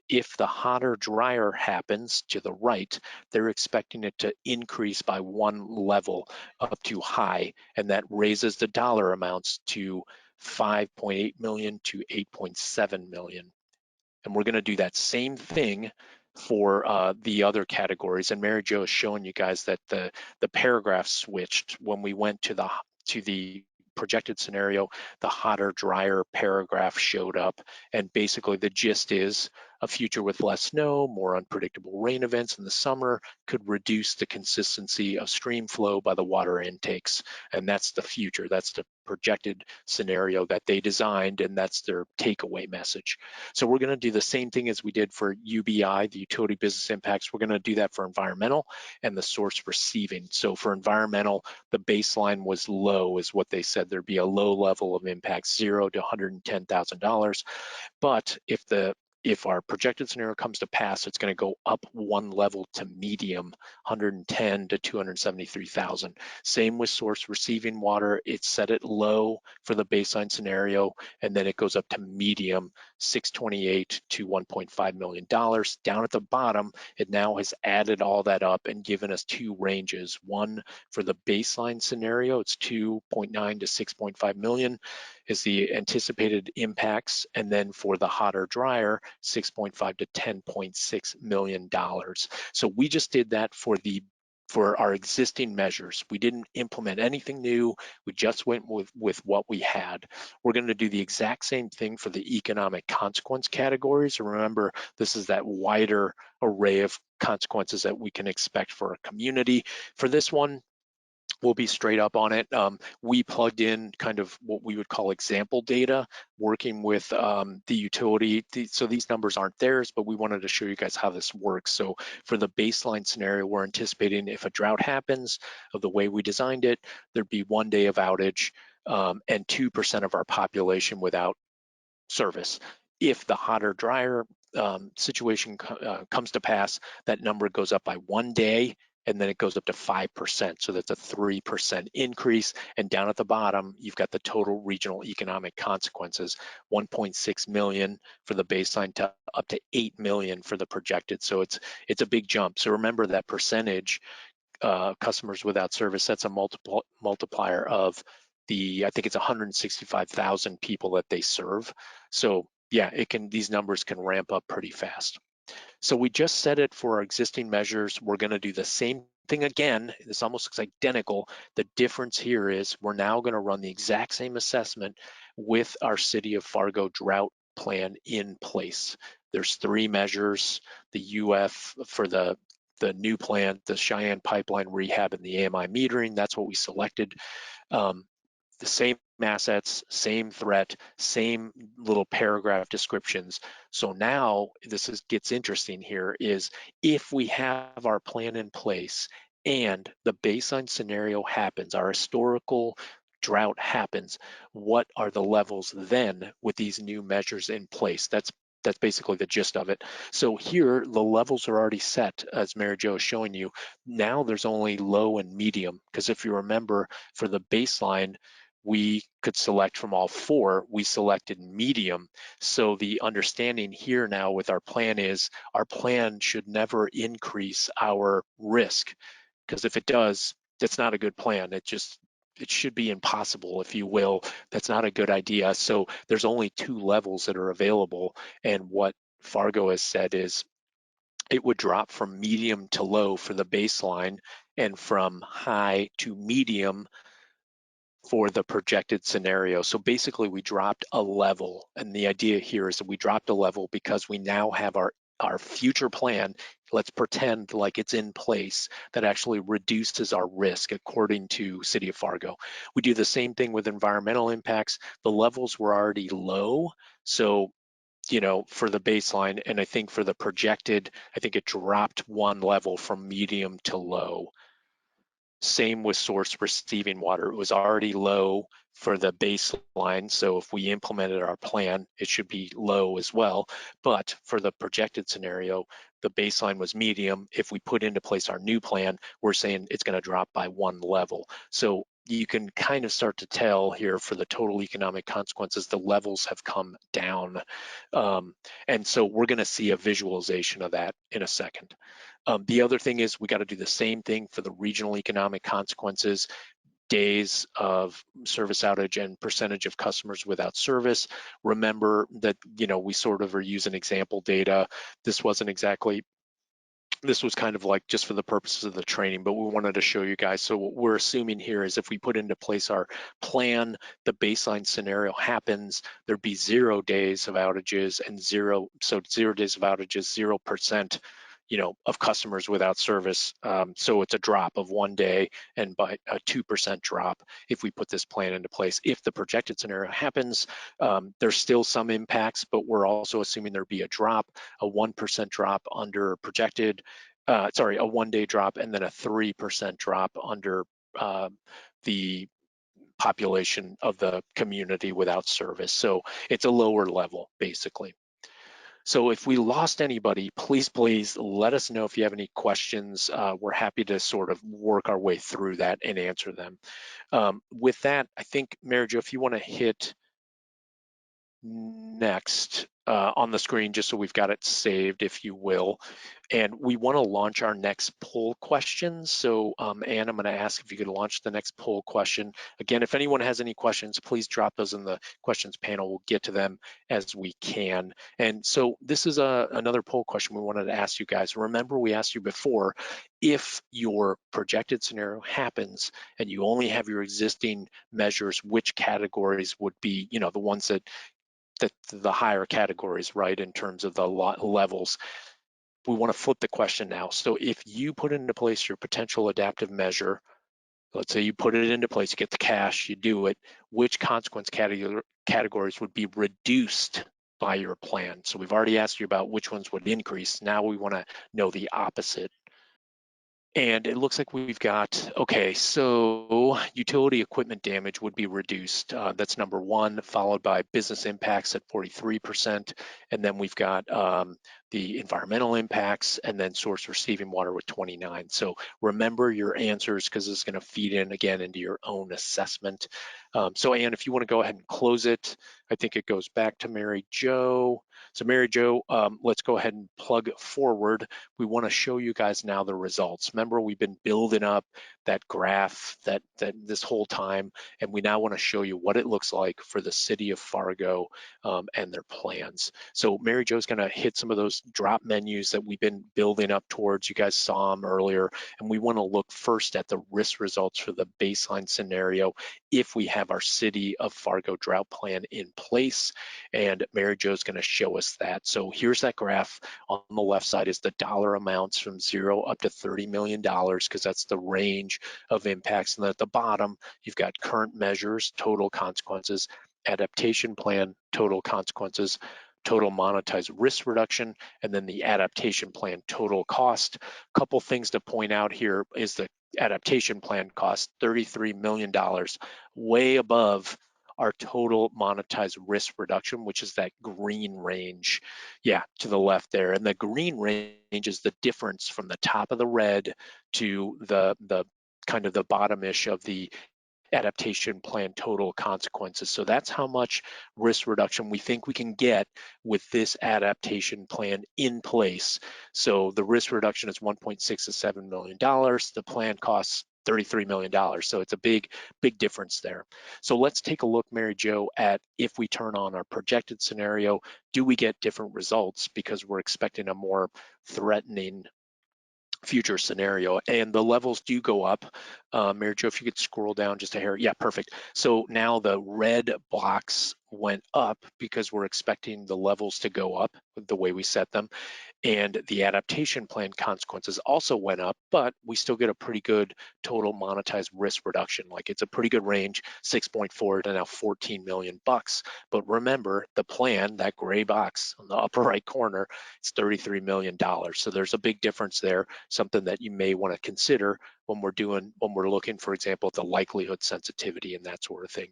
If the hotter, drier happens to the right, they're expecting it to increase by 1 level up to high, and that raises the dollar amounts to 5.8 million to 8.7 million. And we're going to do that same thing for the other categories. And Mary Jo is showing you guys that the paragraph switched when we went to the projected scenario. The hotter, drier paragraph showed up, and basically the gist is A future with less snow, more unpredictable rain events in the summer could reduce the consistency of stream flow by the water intakes. And that's the future. That's the projected scenario that they designed, and that's their takeaway message. So we're going to do the same thing as we did for UBI, the utility business impacts. We're going to do that for environmental and the source receiving. So for environmental, the baseline was low, is what they said. There'd be a low level of impact, $0 to $110,000. But if our projected scenario comes to pass, it's going to go up one level to medium, 110 to 273,000. Same with source receiving water. It's set it low for the baseline scenario, and then it goes up to medium, 628 to $1.5 million. Down at the bottom, it now has added all that up and given us two ranges. One for the baseline scenario, it's 2.9 to 6.5 million is the anticipated impacts, and then for the hotter dryer, 6.5 to 10.6 million dollars. So we just did that for our existing measures. We didn't implement anything new. We just went with what we had. We're going to do the exact same thing for the economic consequence categories. Remember, this is that wider array of consequences that we can expect for a community. For this one, we'll be straight up on it. We plugged in kind of what we would call example data, working with the utility. So these numbers aren't theirs, but we wanted to show you guys how this works. So for the baseline scenario, we're anticipating if a drought happens of the way we designed it, there'd be 1 day of outage and 2% of our population without service. If the hotter, drier situation comes to pass, that number goes up by 1 day, and then it goes up to 5%. So that's a 3% increase. And down at the bottom, you've got the total regional economic consequences, 1.6 million for the baseline to up to 8 million for the projected. So it's a big jump. So remember that percentage, customers without service, that's a multiplier of I think it's 165,000 people that they serve. So yeah, these numbers can ramp up pretty fast. So we just set it for our existing measures. We're going to do the same thing again. This almost looks identical. The difference here is we're now going to run the exact same assessment with our City of Fargo drought plan in place. There's 3 measures, the UF for the new plant, the Cheyenne pipeline rehab, and the AMI metering. That's what we selected. The same assets, same threat, same little paragraph descriptions. So now gets interesting here is if we have our plan in place and the baseline scenario happens, our historical drought happens, what are the levels then with these new measures in place? That's basically the gist of it. So here, the levels are already set, as Mary Jo is showing you. Now there's only low and medium, because if you remember, for the baseline, we could select from all 4. We selected medium. So the understanding here now with our plan is our plan should never increase our risk, because if it does, that's not a good plan. It should be impossible, if you will. That's not a good idea. So there's only 2 levels that are available. And what Fargo has said is it would drop from medium to low for the baseline and from high to medium for the projected scenario. So basically we dropped a level, and the idea here is that we dropped a level because we now have our future plan. Let's pretend like it's in place, that actually reduces our risk according to City of Fargo. We do the same thing with environmental impacts. The levels were already low, so for the baseline, and I think for the projected, I think it dropped 1 level from medium to low. Same with source receiving water. It was already low for the baseline, so if we implemented our plan, it should be low as well. But for the projected scenario, the baseline was medium. If we put into place our new plan, we're saying it's going to drop by 1 level. So you can kind of start to tell here for the total economic consequences, the levels have come down. And so we're going to see a visualization of that in a second. The other thing is we got to do the same thing for the regional economic consequences, days of service outage and percentage of customers without service. Remember that, we sort of are using example data. This wasn't exactly this was kind of like just for the purposes of the training, but we wanted to show you guys. So what we're assuming here is if we put into place our plan, the baseline scenario happens, there'd be 0 days of outages and 0 days of outages, 0%, of customers without service. So it's a drop of 1 day and by a 2% drop if we put this plan into place. If the projected scenario happens, there's still some impacts, but we're also assuming there'd be a drop, a 1% drop under projected, a 1-day drop, and then a 3% drop under the population of the community without service. So it's a lower level, basically. So if we lost anybody, please let us know if you have any questions. We're happy to sort of work our way through that and answer them. With that, I think, Mary Jo, if you want to hit next on the screen, just so we've got it saved, if you will. And we want to launch our next poll question. So Anne, I'm going to ask if you could launch the next poll question. Again, if anyone has any questions, please drop those in the questions panel. We'll get to them as we can. And so this is another poll question we wanted to ask you guys. Remember, we asked you before, if your projected scenario happens and you only have your existing measures, which categories would be, the ones that the higher categories, right, in terms of the levels. We want to flip the question now. So if you put into place your potential adaptive measure, let's say you put it into place, you get the cash, you do it, which consequence categories would be reduced by your plan? So we've already asked you about which ones would increase. Now we want to know the opposite. And it looks like we've got, okay, so utility equipment damage would be reduced. That's number 1, followed by business impacts at 43%. And then we've got the environmental impacts and then source receiving water with 29. So remember your answers, because it's going to feed in again into your own assessment. So Anne, if you want to go ahead and close it, I think it goes back to Mary Jo. So Mary Jo, let's go ahead and plug forward. We want to show you guys now the results. Remember, we've been building up that graph that this whole time, and we now want to show you what it looks like for the city of Fargo and their plans. So Mary Jo's going to hit some of those drop menus that we've been building up towards. You guys saw them earlier, and we want to look first at the risk results for the baseline scenario if we have our city of Fargo drought plan in place, and Mary Jo's going to show us that. So here's that graph. On the left side is the dollar amounts from 0 up to $30 million, because that's the range of impacts. And then at the bottom, you've got current measures, total consequences, adaptation plan, total consequences, total monetized risk reduction, and then the adaptation plan total cost. A couple things to point out here is the adaptation plan cost $33 million, way above our total monetized risk reduction, which is that green range, to the left there. And the green range is the difference from the top of the red to the kind of the bottom-ish of the adaptation plan total consequences. So that's how much risk reduction we think we can get with this adaptation plan in place. So the risk reduction is $1.6 million. The plan costs $33 million. So it's a big difference there. So let's take a look, Mary Jo, at if we turn on our projected scenario, do we get different results because we're expecting a more threatening future scenario, and the levels do go up. Mary Jo, if you could scroll down just a hair. Yeah, perfect. So now the red box went up because we're expecting the levels to go up the way we set them. And the adaptation plan consequences also went up, but we still get a pretty good total monetized risk reduction. Like, it's a pretty good range, 6.4 to now 14 million bucks. But remember, the plan, that gray box on the upper right corner, it's $33 million. So there's a big difference there, something that you may want to consider when we're looking, for example, at the likelihood sensitivity and that sort of thing.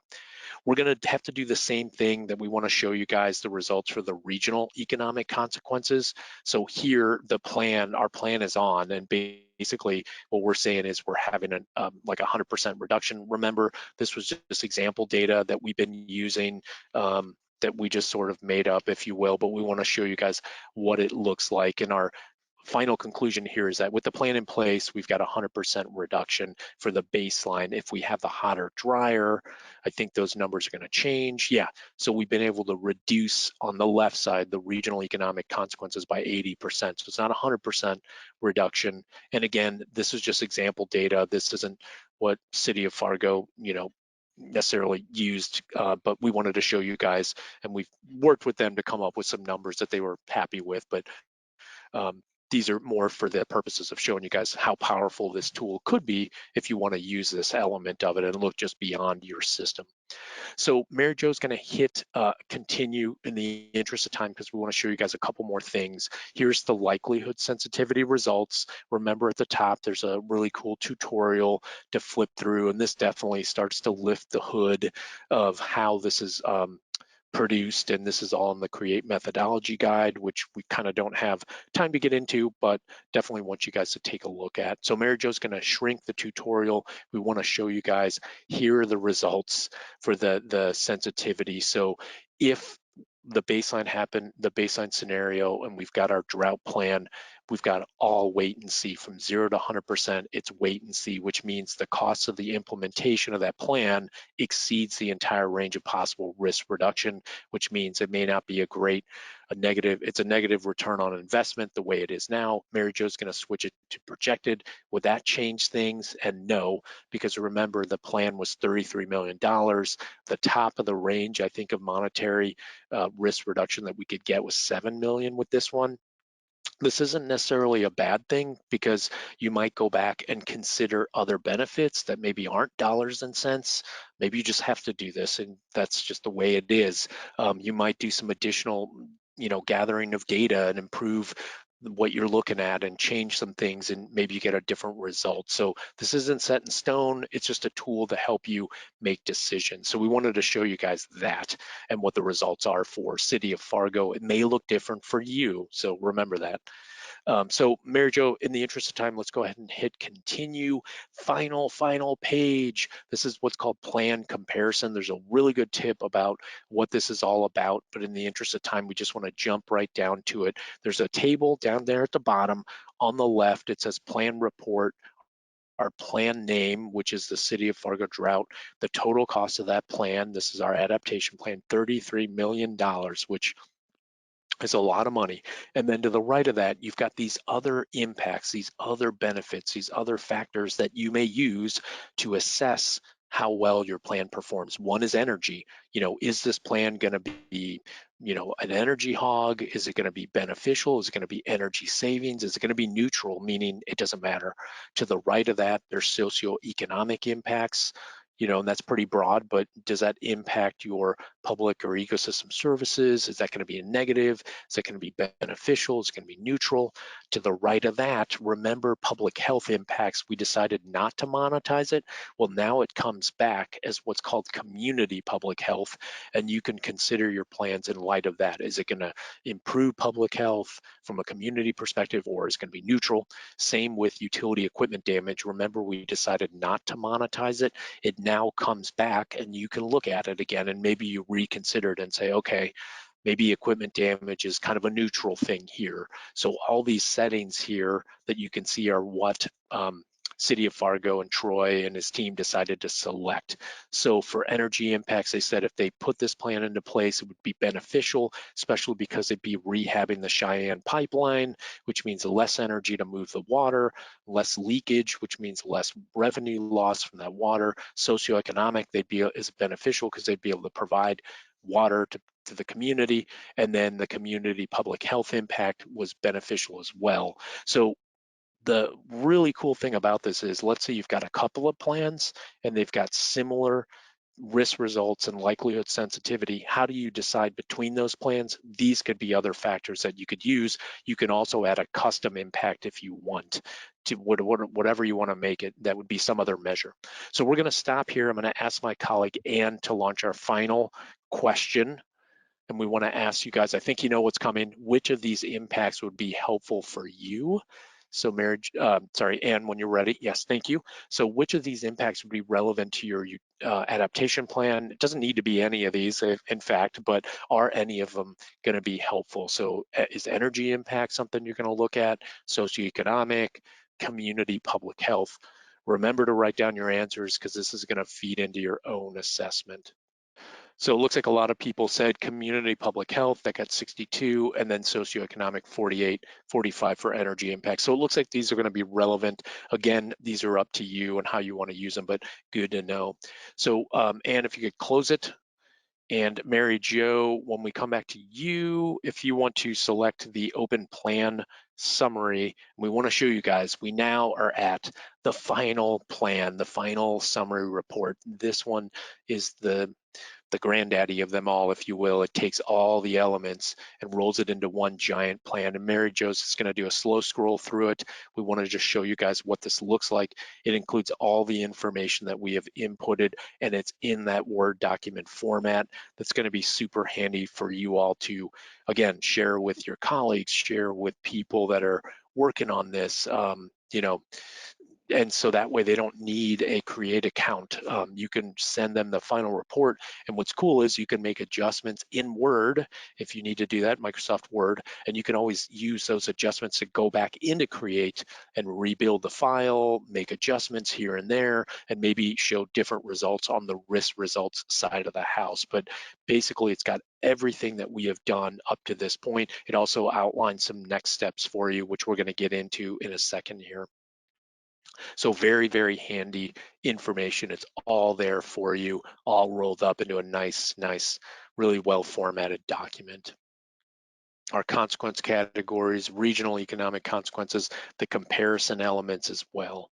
We're going to have to do the same thing that we want to show you guys the results for the regional economic consequences. So here, our plan is on, and basically what we're saying is we're having like 100% reduction. Remember, this was just example data that we've been using, that we just sort of made up, if you will, but we want to show you guys what it looks like. And our final conclusion here is that with the plan in place, we've got 100% reduction for the baseline. If we have the hotter, drier, I think those numbers are going to change. Yeah, so we've been able to reduce on the left side the regional economic consequences by 80%. So it's not 100% reduction. And again, this is just example data. This isn't what City of Fargo, necessarily used, but we wanted to show you guys, and we've worked with them to come up with some numbers that they were happy with. But these are more for the purposes of showing you guys how powerful this tool could be if you want to use this element of it and look just beyond your system. So Mary Jo's going to hit continue in the interest of time because we want to show you guys a couple more things. Here's the likelihood sensitivity results. Remember at the top, there's a really cool tutorial to flip through, and this definitely starts to lift the hood of how this is produced, and this is all in the CREAT methodology guide, which we kind of don't have time to get into, but definitely want you guys to take a look at. So Mary Jo's going to shrink the tutorial. We want to show you guys, here are the results for the sensitivity. So if the baseline scenario, and we've got our drought plan, we've got all wait and see. From 0 to 100%, it's wait and see, which means the cost of the implementation of that plan exceeds the entire range of possible risk reduction, which means it may not be it's a negative return on investment the way it is now. Mary Jo's going to switch it to projected. Would that change things? And no, because remember, the plan was $33 million. The top of the range, I think, of monetary risk reduction that we could get was 7 million with this one. This isn't necessarily a bad thing, because you might go back and consider other benefits that maybe aren't dollars and cents. Maybe you just have to do this, and that's just the way it is. You might do some additional, gathering of data and improve what you're looking at and change some things, and maybe you get a different result. So this isn't set in stone. It's just a tool to help you make decisions. So we wanted to show you guys that and what the results are for City of Fargo. It may look different for you, so remember that. So Mary Jo, in the interest of time, let's go ahead and hit continue. Final page. This is what's called plan comparison. There's a really good tip about what this is all about, but in the interest of time, we just want to jump right down to it. There's a table down there at the bottom. On the left, it says plan report. Our plan name, which is the City of Fargo drought, the total cost of that plan, this is our adaptation plan, $33 million, which is a lot of money. And then to the right of that, you've got these other impacts, these other benefits, these other factors that you may use to assess how well your plan performs. One is energy. Is this plan going to be, an energy hog? Is it going to be beneficial? Is it going to be energy savings? Is it going to be neutral, meaning it doesn't matter? To the right of that, there's socioeconomic impacts. And that's pretty broad, but does that impact your public or ecosystem services? Is that going to be a negative? Is that going to be beneficial? Is it going to be neutral? To the right of that, remember public health impacts. We decided not to monetize it. Well, now it comes back as what's called community public health, and you can consider your plans in light of that. Is it going to improve public health from a community perspective, or is it going to be neutral? Same with utility equipment damage. Remember, we decided not to monetize it. It now comes back, and you can look at it again, and maybe you reconsider it and say, okay, maybe equipment damage is kind of a neutral thing here. So all these settings here that you can see are what City of Fargo and Troy and his team decided to select. So for energy impacts, they said if they put this plan into place, it would be beneficial, especially because they'd be rehabbing the Cheyenne pipeline, which means less energy to move the water, less leakage, which means less revenue loss from that water. Socioeconomic, is beneficial because they'd be able to provide water to the community, and then the community public health impact was beneficial as well. So the really cool thing about this is, let's say you've got a couple of plans and they've got similar risk results and likelihood sensitivity. How do you decide between those plans? These could be other factors that you could use. You can also add a custom impact if you want to, whatever you want to make it. That would be some other measure. So we're going to stop here. I'm going to ask my colleague Ann to launch our final question. And we want to ask you guys, I think you know what's coming, which of these impacts would be helpful for you? So Anne, when you're ready, yes, thank you. So which of these impacts would be relevant to your adaptation plan? It doesn't need to be any of these, in fact, but are any of them going to be helpful? So is energy impact something you're going to look at? Socioeconomic, community, public health? Remember to write down your answers because this is going to feed into your own assessment. So it looks like a lot of people said community public health, that got 62, and then socioeconomic 48, 45 for energy impact. So it looks like these are going to be relevant. Again, these are up to you and how you want to use them, but good to know. So Anne, if you could close it. And Mary Jo, when we come back to you, if you want to select the open plan summary, we want to show you guys, we now are at the final plan, the final summary report. This one is the granddaddy of them all, if you will. It takes all the elements and rolls it into one giant plan. And Mary Jo's is going to do a slow scroll through it. We want to just show you guys what this looks like. It includes all the information that we have inputted, and it's in that Word document format. That's going to be super handy for you all to, again, share with your colleagues, share with people that are working on this. And so that way they don't need a CREAT account. You can send them the final report. And what's cool is you can make adjustments in Word if you need to do that, Microsoft Word, and you can always use those adjustments to go back into CREAT and rebuild the file, make adjustments here and there, and maybe show different results on the risk results side of the house. But basically it's got everything that we have done up to this point. It also outlines some next steps for you, which we're going to get into in a second here. So very, very handy information. It's all there for you, all rolled up into a nice, really well formatted document. Our consequence categories, regional economic consequences, the comparison elements as well.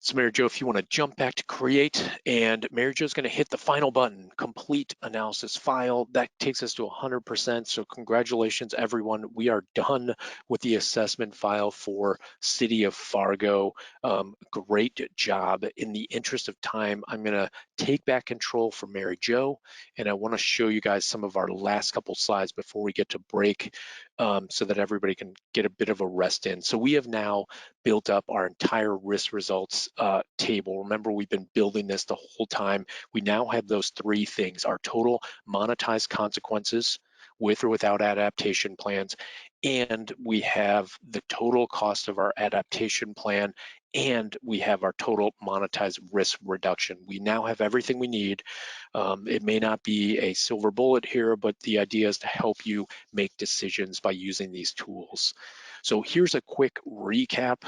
So Mary Jo, if you want to jump back to CREAT, and Mary Jo's going to hit the final button, complete analysis file. That takes us to 100%. So congratulations, everyone. We are done with the assessment file for City of Fargo. Great job. In the interest of time, I'm going to take back control for Mary Jo, and I want to show you guys some of our last couple slides before we get to break, so that everybody can get a bit of a rest in. So we have now built up our entire risk results table. Remember, we've been building this the whole time. We now have those three things: our total monetized consequences with or without adaptation plans, and we have the total cost of our adaptation plan, and we have our total monetized risk reduction. We now have everything we need. It may not be a silver bullet here, but the idea is to help you make decisions by using these tools. So here's a quick recap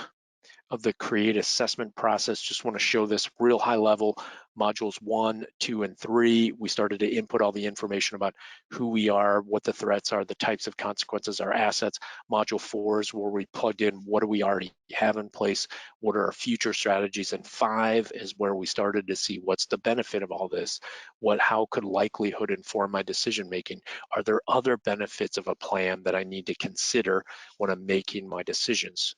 of the CREAT assessment process. Just want to show this real high level. Modules 1, 2, and 3, we started to input all the information about who we are, what the threats are, the types of consequences, our assets. Module 4 is where we plugged in what do we already have in place, what are our future strategies, and 5 is where we started to see what's the benefit of all this, how could likelihood inform my decision making, are there other benefits of a plan that I need to consider when I'm making my decisions.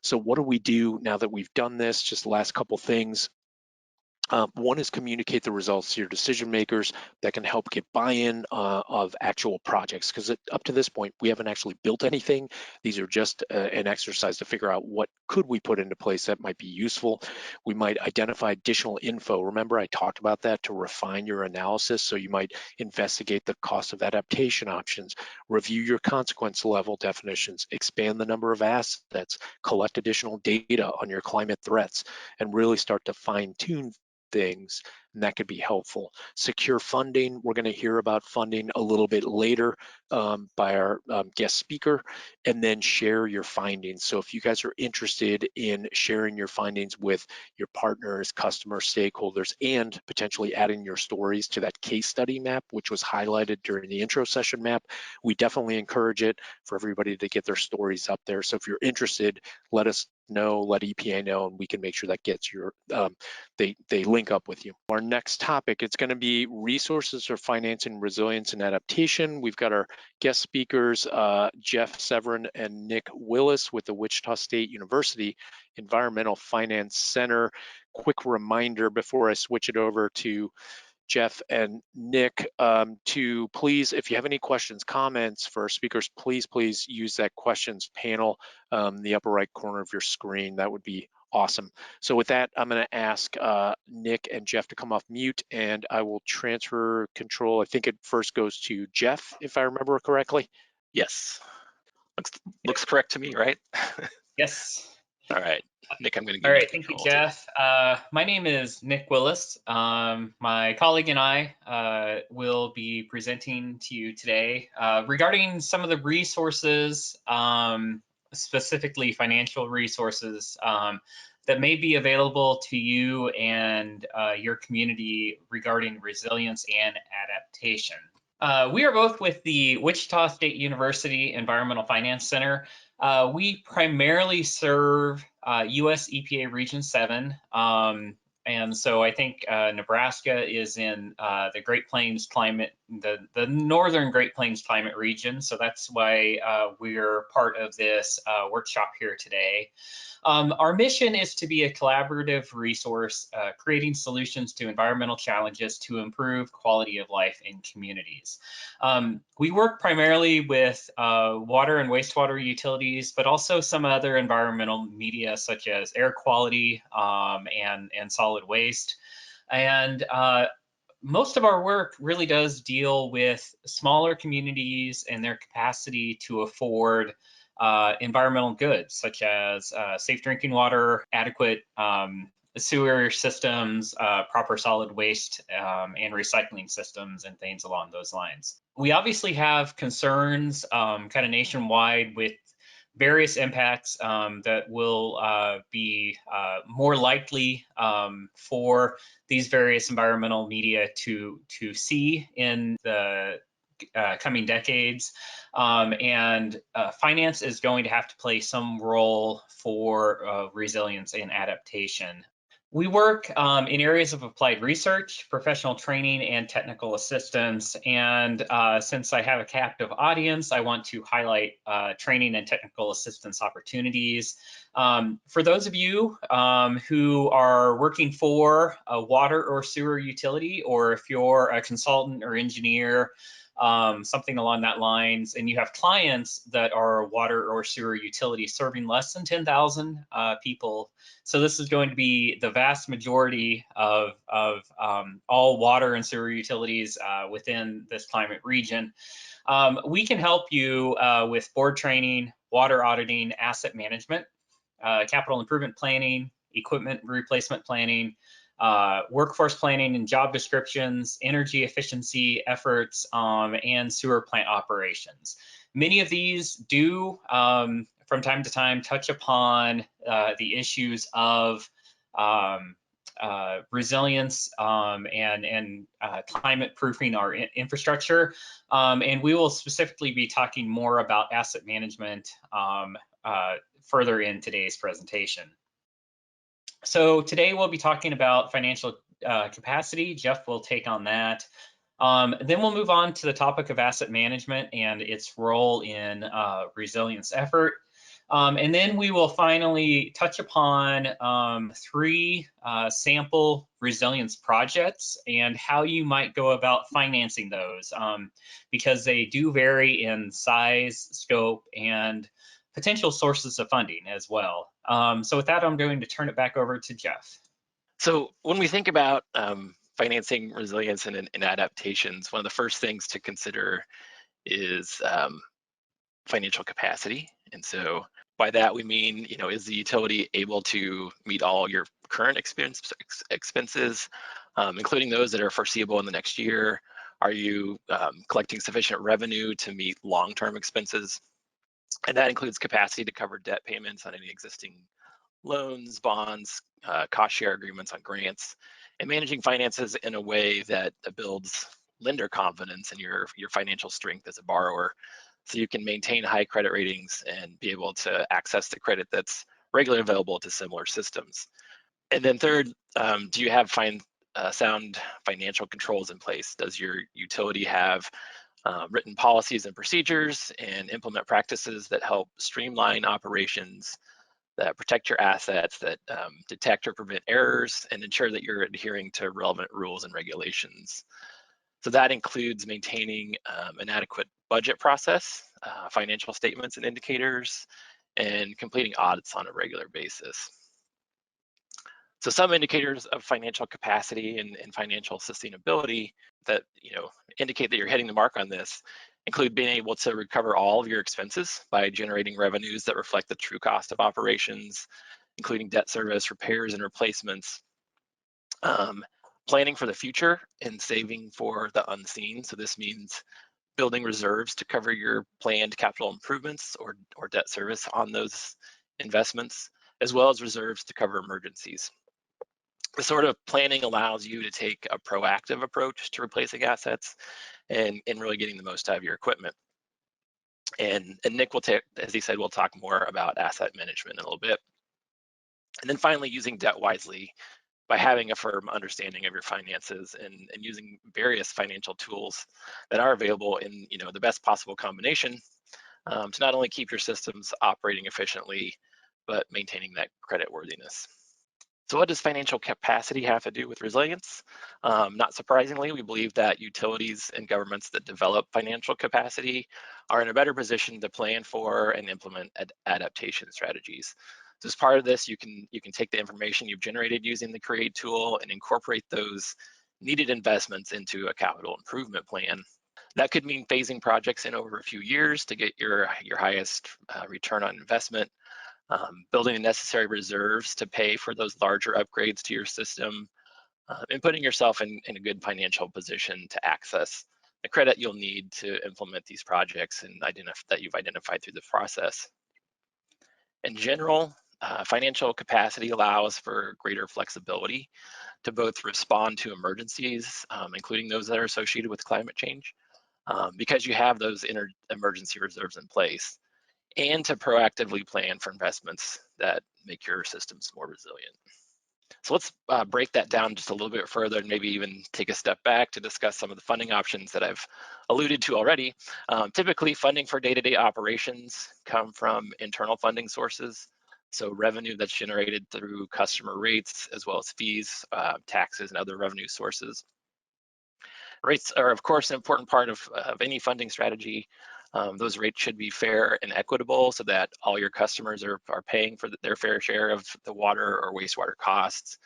So what do we do now that we've done this? Just the last couple things. One is communicate the results to your decision makers. That can help get buy-in of actual projects, because up to this point, we haven't actually built anything. These are just an exercise to figure out what could we put into place that might be useful. We might identify additional info. Remember, I talked about that, to refine your analysis. So you might investigate the cost of adaptation options, review your consequence level definitions, expand the number of assets, collect additional data on your climate threats, and really start to fine-tune things, and that could be helpful. Secure funding, we're going to hear about funding a little bit later by our guest speaker, and then share your findings. So if you guys are interested in sharing your findings with your partners, customers, stakeholders, and potentially adding your stories to that case study map, which was highlighted during the intro session map, we definitely encourage it for everybody to get their stories up there. So if you're interested, let us know, let EPA know, and we can make sure that gets your, they link up with you. Our next topic, it's going to be resources for financing resilience and adaptation. We've got our guest speakers, Jeff Severin and Nick Willis with the Wichita State University Environmental Finance Center. Quick reminder before I switch it over to Jeff, and Nick to please, if you have any questions, comments for our speakers, please use that questions panel, the upper right corner of your screen. That would be awesome. So with that, I'm going to ask Nick and Jeff to come off mute, and I will transfer control. I think it first goes to Jeff, if I remember correctly. Yes, looks correct to me, right? Yes. All right, Nick, I'm going to give All you right, control. thank you, Jeff. My name is Nick Willis. My colleague and I will be presenting to you today regarding some of the resources, specifically financial resources that may be available to you and your community regarding resilience and adaptation. We are both with the Wichita State University Environmental Finance Center. We primarily serve US EPA Region 7. And so I think Nebraska is in the Great Plains climate, the northern Great Plains climate region. So that's why we're part of this workshop here today. Our mission is to be a collaborative resource, creating solutions to environmental challenges to improve quality of life in communities. We work primarily with water and wastewater utilities, but also some other environmental media such as air quality and solid waste. And most of our work really does deal with smaller communities and their capacity to afford environmental goods such as safe drinking water, adequate sewer systems, proper solid waste and recycling systems, and things along those lines. We obviously have concerns kind of nationwide with various impacts that will be more likely for these various environmental media to see in the coming decades, and finance is going to have to play some role for resilience and adaptation. We work in areas of applied research, professional training, and technical assistance. And since I have a captive audience, I want to highlight training and technical assistance opportunities. For those of you who are working for a water or sewer utility, or if you're a consultant or engineer, something along that lines, and you have clients that are water or sewer utilities serving less than 10,000 people. So this is going to be the vast majority of all water and sewer utilities within this climate region. We can help you with board training, water auditing, asset management, capital improvement planning, equipment replacement planning, workforce planning and job descriptions, energy efficiency efforts, and sewer plant operations. Many of these do, from time to time, touch upon the issues of resilience and climate proofing our infrastructure. And we will specifically be talking more about asset management further in today's presentation. So today we'll be talking about financial capacity. Jeff will take on that. Then we'll move on to the topic of asset management and its role in resilience effort. And then we will finally touch upon 3 sample resilience projects and how you might go about financing those, because they do vary in size, scope, and potential sources of funding as well. So with that, I'm going to turn it back over to Jeff. So when we think about financing resilience and adaptations, one of the first things to consider is financial capacity. And so by that we mean, is the utility able to meet all your current expenses, including those that are foreseeable in the next year? Are you collecting sufficient revenue to meet long-term expenses? And that includes capacity to cover debt payments on any existing loans, bonds, cost share agreements on grants, and managing finances in a way that builds lender confidence in your financial strength as a borrower, so you can maintain high credit ratings and be able to access the credit that's regularly available to similar systems. And then third, do you have sound financial controls in place? Does your utility have written policies and procedures and implement practices that help streamline operations, that protect your assets, that detect or prevent errors, and ensure that you're adhering to relevant rules and regulations. So that includes maintaining an adequate budget process, financial statements and indicators, and completing audits on a regular basis. So some indicators of financial capacity and financial sustainability that indicate that you're hitting the mark on this include being able to recover all of your expenses by generating revenues that reflect the true cost of operations, including debt service, repairs, and replacements. Planning for the future and saving for the unseen. So this means building reserves to cover your planned capital improvements or debt service on those investments, as well as reserves to cover emergencies. This sort of planning allows you to take a proactive approach to replacing assets and really getting the most out of your equipment. And Nick will take, as he said, we'll talk more about asset management in a little bit. And then finally, using debt wisely by having a firm understanding of your finances and using various financial tools that are available in the best possible combination to not only keep your systems operating efficiently, but maintaining that credit worthiness. So what does financial capacity have to do with resilience? Not surprisingly, we believe that utilities and governments that develop financial capacity are in a better position to plan for and implement adaptation strategies. So as part of this, you can take the information you've generated using the CREAT tool and incorporate those needed investments into a capital improvement plan. That could mean phasing projects in over a few years to get your highest return on investment, building the necessary reserves to pay for those larger upgrades to your system, and putting yourself in a good financial position to access the credit you'll need to implement these projects and that you've identified through the process. In general, financial capacity allows for greater flexibility to both respond to emergencies, including those that are associated with climate change, because you have those emergency reserves in place, and to proactively plan for investments that make your systems more resilient. So let's break that down just a little bit further and maybe even take a step back to discuss some of the funding options that I've alluded to already. Typically, funding for day-to-day operations come from internal funding sources, so revenue that's generated through customer rates, as well as fees, taxes, and other revenue sources. Rates are, of course, an important part of any funding strategy. Those rates should be fair and equitable so that all your customers are paying for their fair share of the water or wastewater costs,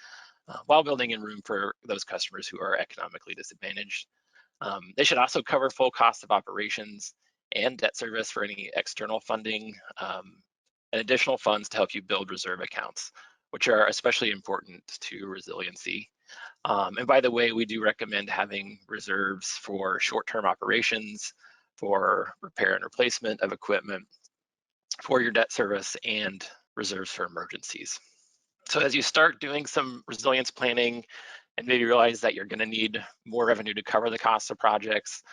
while building in room for those customers who are economically disadvantaged. They should also cover full cost of operations and debt service for any external funding, and additional funds to help you build reserve accounts, which are especially important to resiliency. And by the way, we do recommend having reserves for short-term operations, for repair and replacement of equipment, for your debt service, and reserves for emergencies. So as you start doing some resilience planning and maybe realize that you're going to need more revenue to cover the cost of projects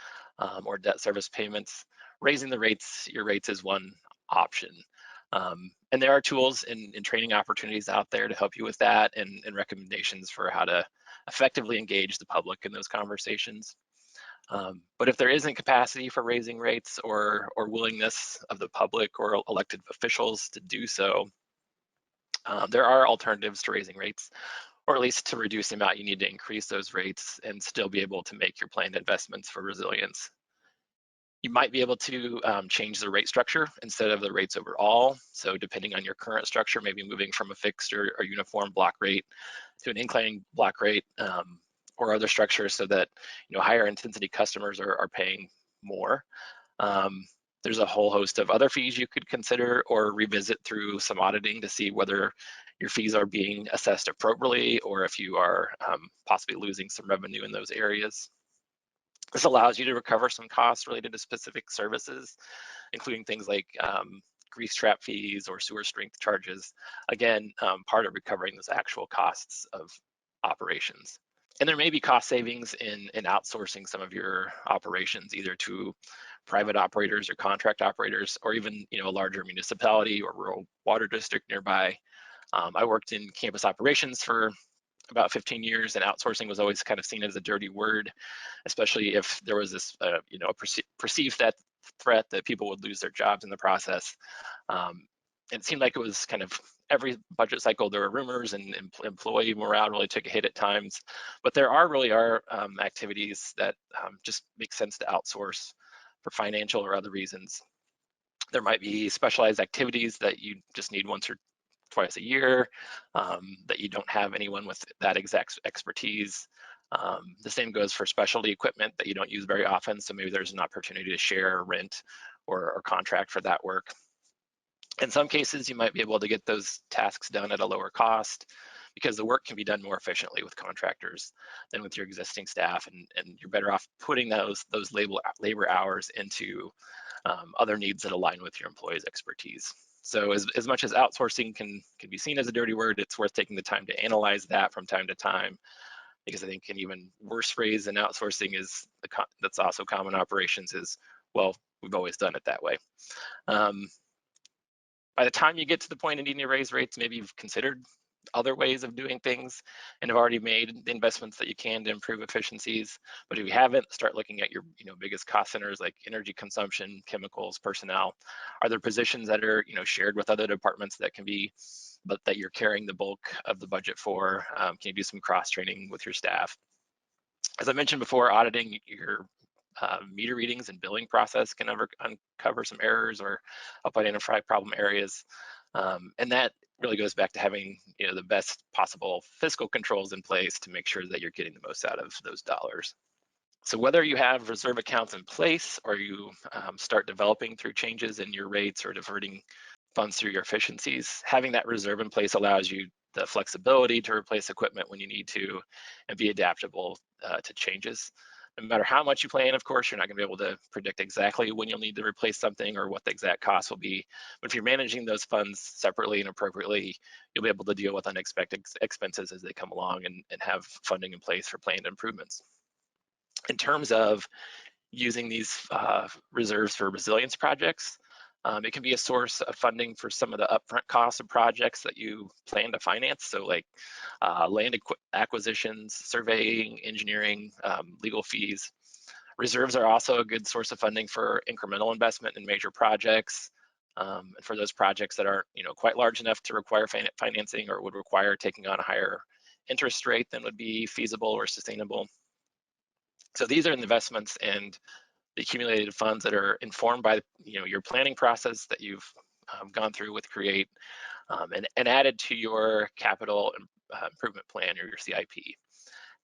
or debt service payments, raising your rates is one option. And there are tools and training opportunities out there to help you with that, and recommendations for how to effectively engage the public in those conversations. But if there isn't capacity for raising rates or willingness of the public or elected officials to do so, there are alternatives to raising rates, or at least to reduce the amount you need to increase those rates and still be able to make your planned investments for resilience. You might be able to change the rate structure instead of the rates overall. So depending on your current structure, maybe moving from a fixed or uniform block rate to an inclining block rate, or other structures so that higher intensity customers are paying more. There's a whole host of other fees you could consider or revisit through some auditing to see whether your fees are being assessed appropriately or if you are possibly losing some revenue in those areas. This allows you to recover some costs related to specific services, including things like grease trap fees or sewer strength charges. Again, part of recovering those actual costs of operations. And there may be cost savings in outsourcing some of your operations, either to private operators or contract operators, or even a larger municipality or rural water district nearby. I worked in campus operations for about 15 years, and outsourcing was always kind of seen as a dirty word, especially if there was this perceived threat that people would lose their jobs in the process. It seemed like it was kind of every budget cycle, there are rumors and employee morale really took a hit at times, but there really are activities that just make sense to outsource for financial or other reasons. There might be specialized activities that you just need once or twice a year, that you don't have anyone with that exact expertise. The same goes for specialty equipment that you don't use very often, so maybe there's an opportunity to share or rent or contract for that work. In some cases, you might be able to get those tasks done at a lower cost because the work can be done more efficiently with contractors than with your existing staff, and you're better off putting those labor hours into other needs that align with your employees' expertise. So as much as outsourcing can be seen as a dirty word, it's worth taking the time to analyze that from time to time, because I think an even worse phrase than outsourcing is that's also common operations is, well, we've always done it that way. By the time you get to the point of needing to raise rates, maybe you've considered other ways of doing things and have already made the investments that you can to improve efficiencies. But if you haven't, start looking at your biggest cost centers like energy consumption, chemicals, personnel. Are there positions that are shared with other departments that can be, but that you're carrying the bulk of the budget for? Can you do some cross training with your staff? As I mentioned before, auditing your meter readings and billing process can uncover some errors or help identify problem areas. And that really goes back to having the best possible fiscal controls in place to make sure that you're getting the most out of those dollars. So whether you have reserve accounts in place or you start developing through changes in your rates or diverting funds through your efficiencies, having that reserve in place allows you the flexibility to replace equipment when you need to and be adaptable to changes. No matter how much you plan, of course, you're not going to be able to predict exactly when you'll need to replace something or what the exact cost will be. But if you're managing those funds separately and appropriately, you'll be able to deal with unexpected expenses as they come along and have funding in place for planned improvements. In terms of using these reserves for resilience projects, it can be a source of funding for some of the upfront costs of projects that you plan to finance. So like land acquisitions, surveying, engineering, legal fees. Reserves are also a good source of funding for incremental investment in major projects. And for those projects that aren't quite large enough to require financing or would require taking on a higher interest rate than would be feasible or sustainable. So these are investments and the accumulated funds that are informed by your planning process that you've gone through with CREAT and added to your capital improvement plan or your CIP.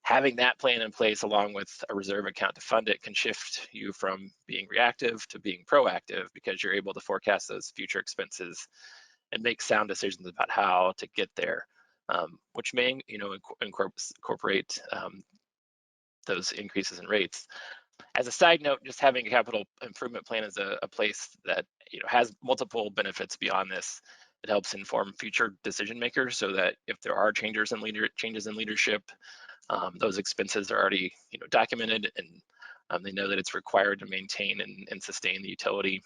Having that plan in place along with a reserve account to fund it can shift you from being reactive to being proactive because you're able to forecast those future expenses and make sound decisions about how to get there, which may incorporate those increases in rates. As a side note, just having a capital improvement plan is a place that has multiple benefits beyond this. It helps inform future decision makers so that if there are changes in leadership, those expenses are already documented and they know that it's required to maintain and sustain the utility.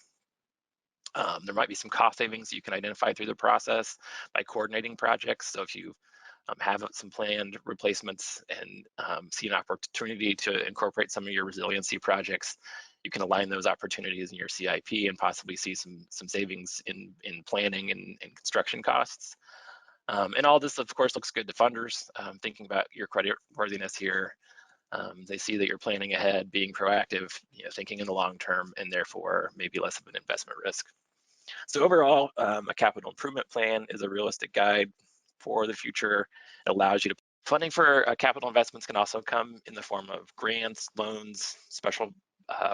There might be some cost savings you can identify through the process by coordinating projects. So if you have some planned replacements and see an opportunity to incorporate some of your resiliency projects, you can align those opportunities in your CIP and possibly see some savings in planning and construction costs. And all this, of course, looks good to funders. Thinking about your credit worthiness here, they see that you're planning ahead, being proactive, thinking in the long term, and therefore maybe less of an investment risk. So overall, a capital improvement plan is a realistic guide for the future. It allows you to funding for capital investments can also come in the form of grants, loans, special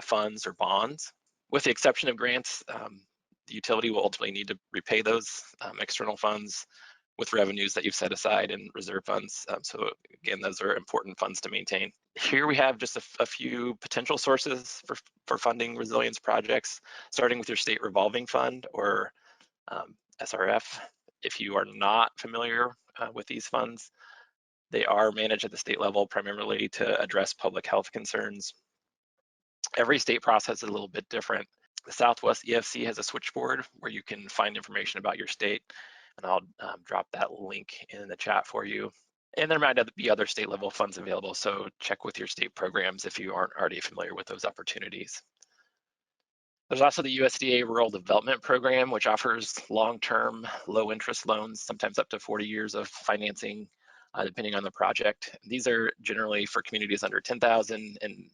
funds, or bonds. With the exception of grants, the utility will ultimately need to repay those external funds with revenues that you've set aside in reserve funds. So again, those are important funds to maintain. Here we have just a few potential sources for funding resilience projects, starting with your state revolving fund or SRF. If you are not familiar with these funds, they are managed at the state level primarily to address public health concerns. Every state process is a little bit different. The Southwest EFC has a switchboard where you can find information about your state, and I'll drop that link in the chat for you. And there might be other state level funds available, so check with your state programs if you aren't already familiar with those opportunities. There's also the USDA Rural Development Program, which offers long-term, low-interest loans, sometimes up to 40 years of financing, depending on the project. These are generally for communities under 10,000 and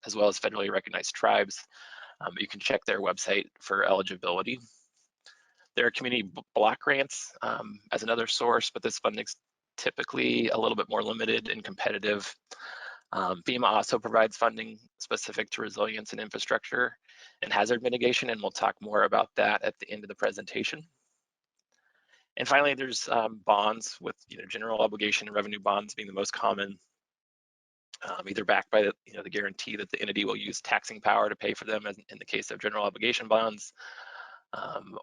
as well as federally recognized tribes. You can check their website for eligibility. There are community block grants as another source, but this funding's typically a little bit more limited and competitive. FEMA also provides funding specific to resilience and infrastructure and hazard mitigation, and we'll talk more about that at the end of the presentation. And finally, there's bonds with general obligation and revenue bonds being the most common, either backed by the guarantee that the entity will use taxing power to pay for them, as in the case of general obligation bonds,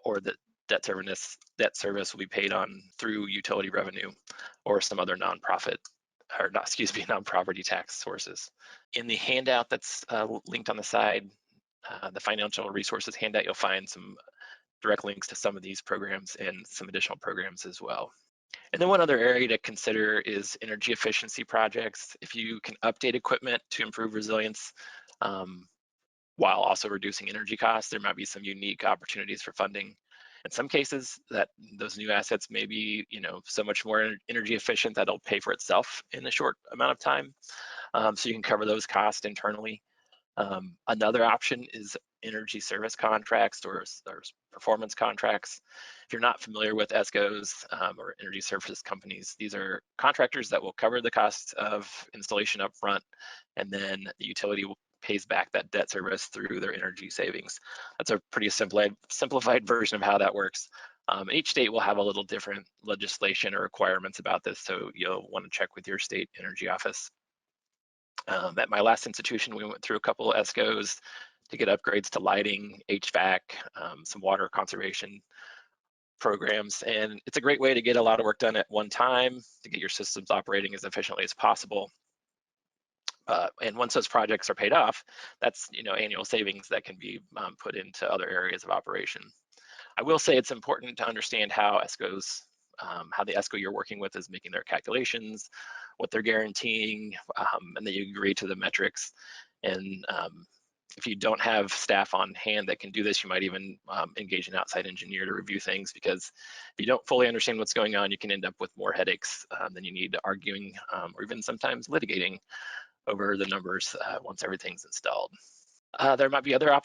or that debt service will be paid on through utility revenue or some other non-property tax sources. In the handout that's linked on the side, the financial resources handout, you'll find some direct links to some of these programs and some additional programs as well. And then one other area to consider is energy efficiency projects. If you can update equipment to improve resilience while also reducing energy costs, there might be some unique opportunities for funding. In some cases, that those new assets may be so much more energy efficient that it'll pay for itself in a short amount of time. So you can cover those costs internally. Another option is energy service contracts or performance contracts. If you're not familiar with ESCOs or energy services companies, these are contractors that will cover the cost of installation up front, and then the utility pays back that debt service through their energy savings. That's a pretty simplified version of how that works. Each state will have a little different legislation or requirements about this, so you'll want to check with your state energy office. At my last institution, we went through a couple of ESCOs to get upgrades to lighting, HVAC, some water conservation programs, and it's a great way to get a lot of work done at one time to get your systems operating as efficiently as possible. And once those projects are paid off, that's annual savings that can be put into other areas of operation. I will say it's important to understand how ESCOs, how the ESCO you're working with is making their calculations, what they're guaranteeing, and that you agree to the metrics. And if you don't have staff on hand that can do this, you might even engage an outside engineer to review things, because if you don't fully understand what's going on, you can end up with more headaches than you need, arguing or even sometimes litigating over the numbers once everything's installed. There might be other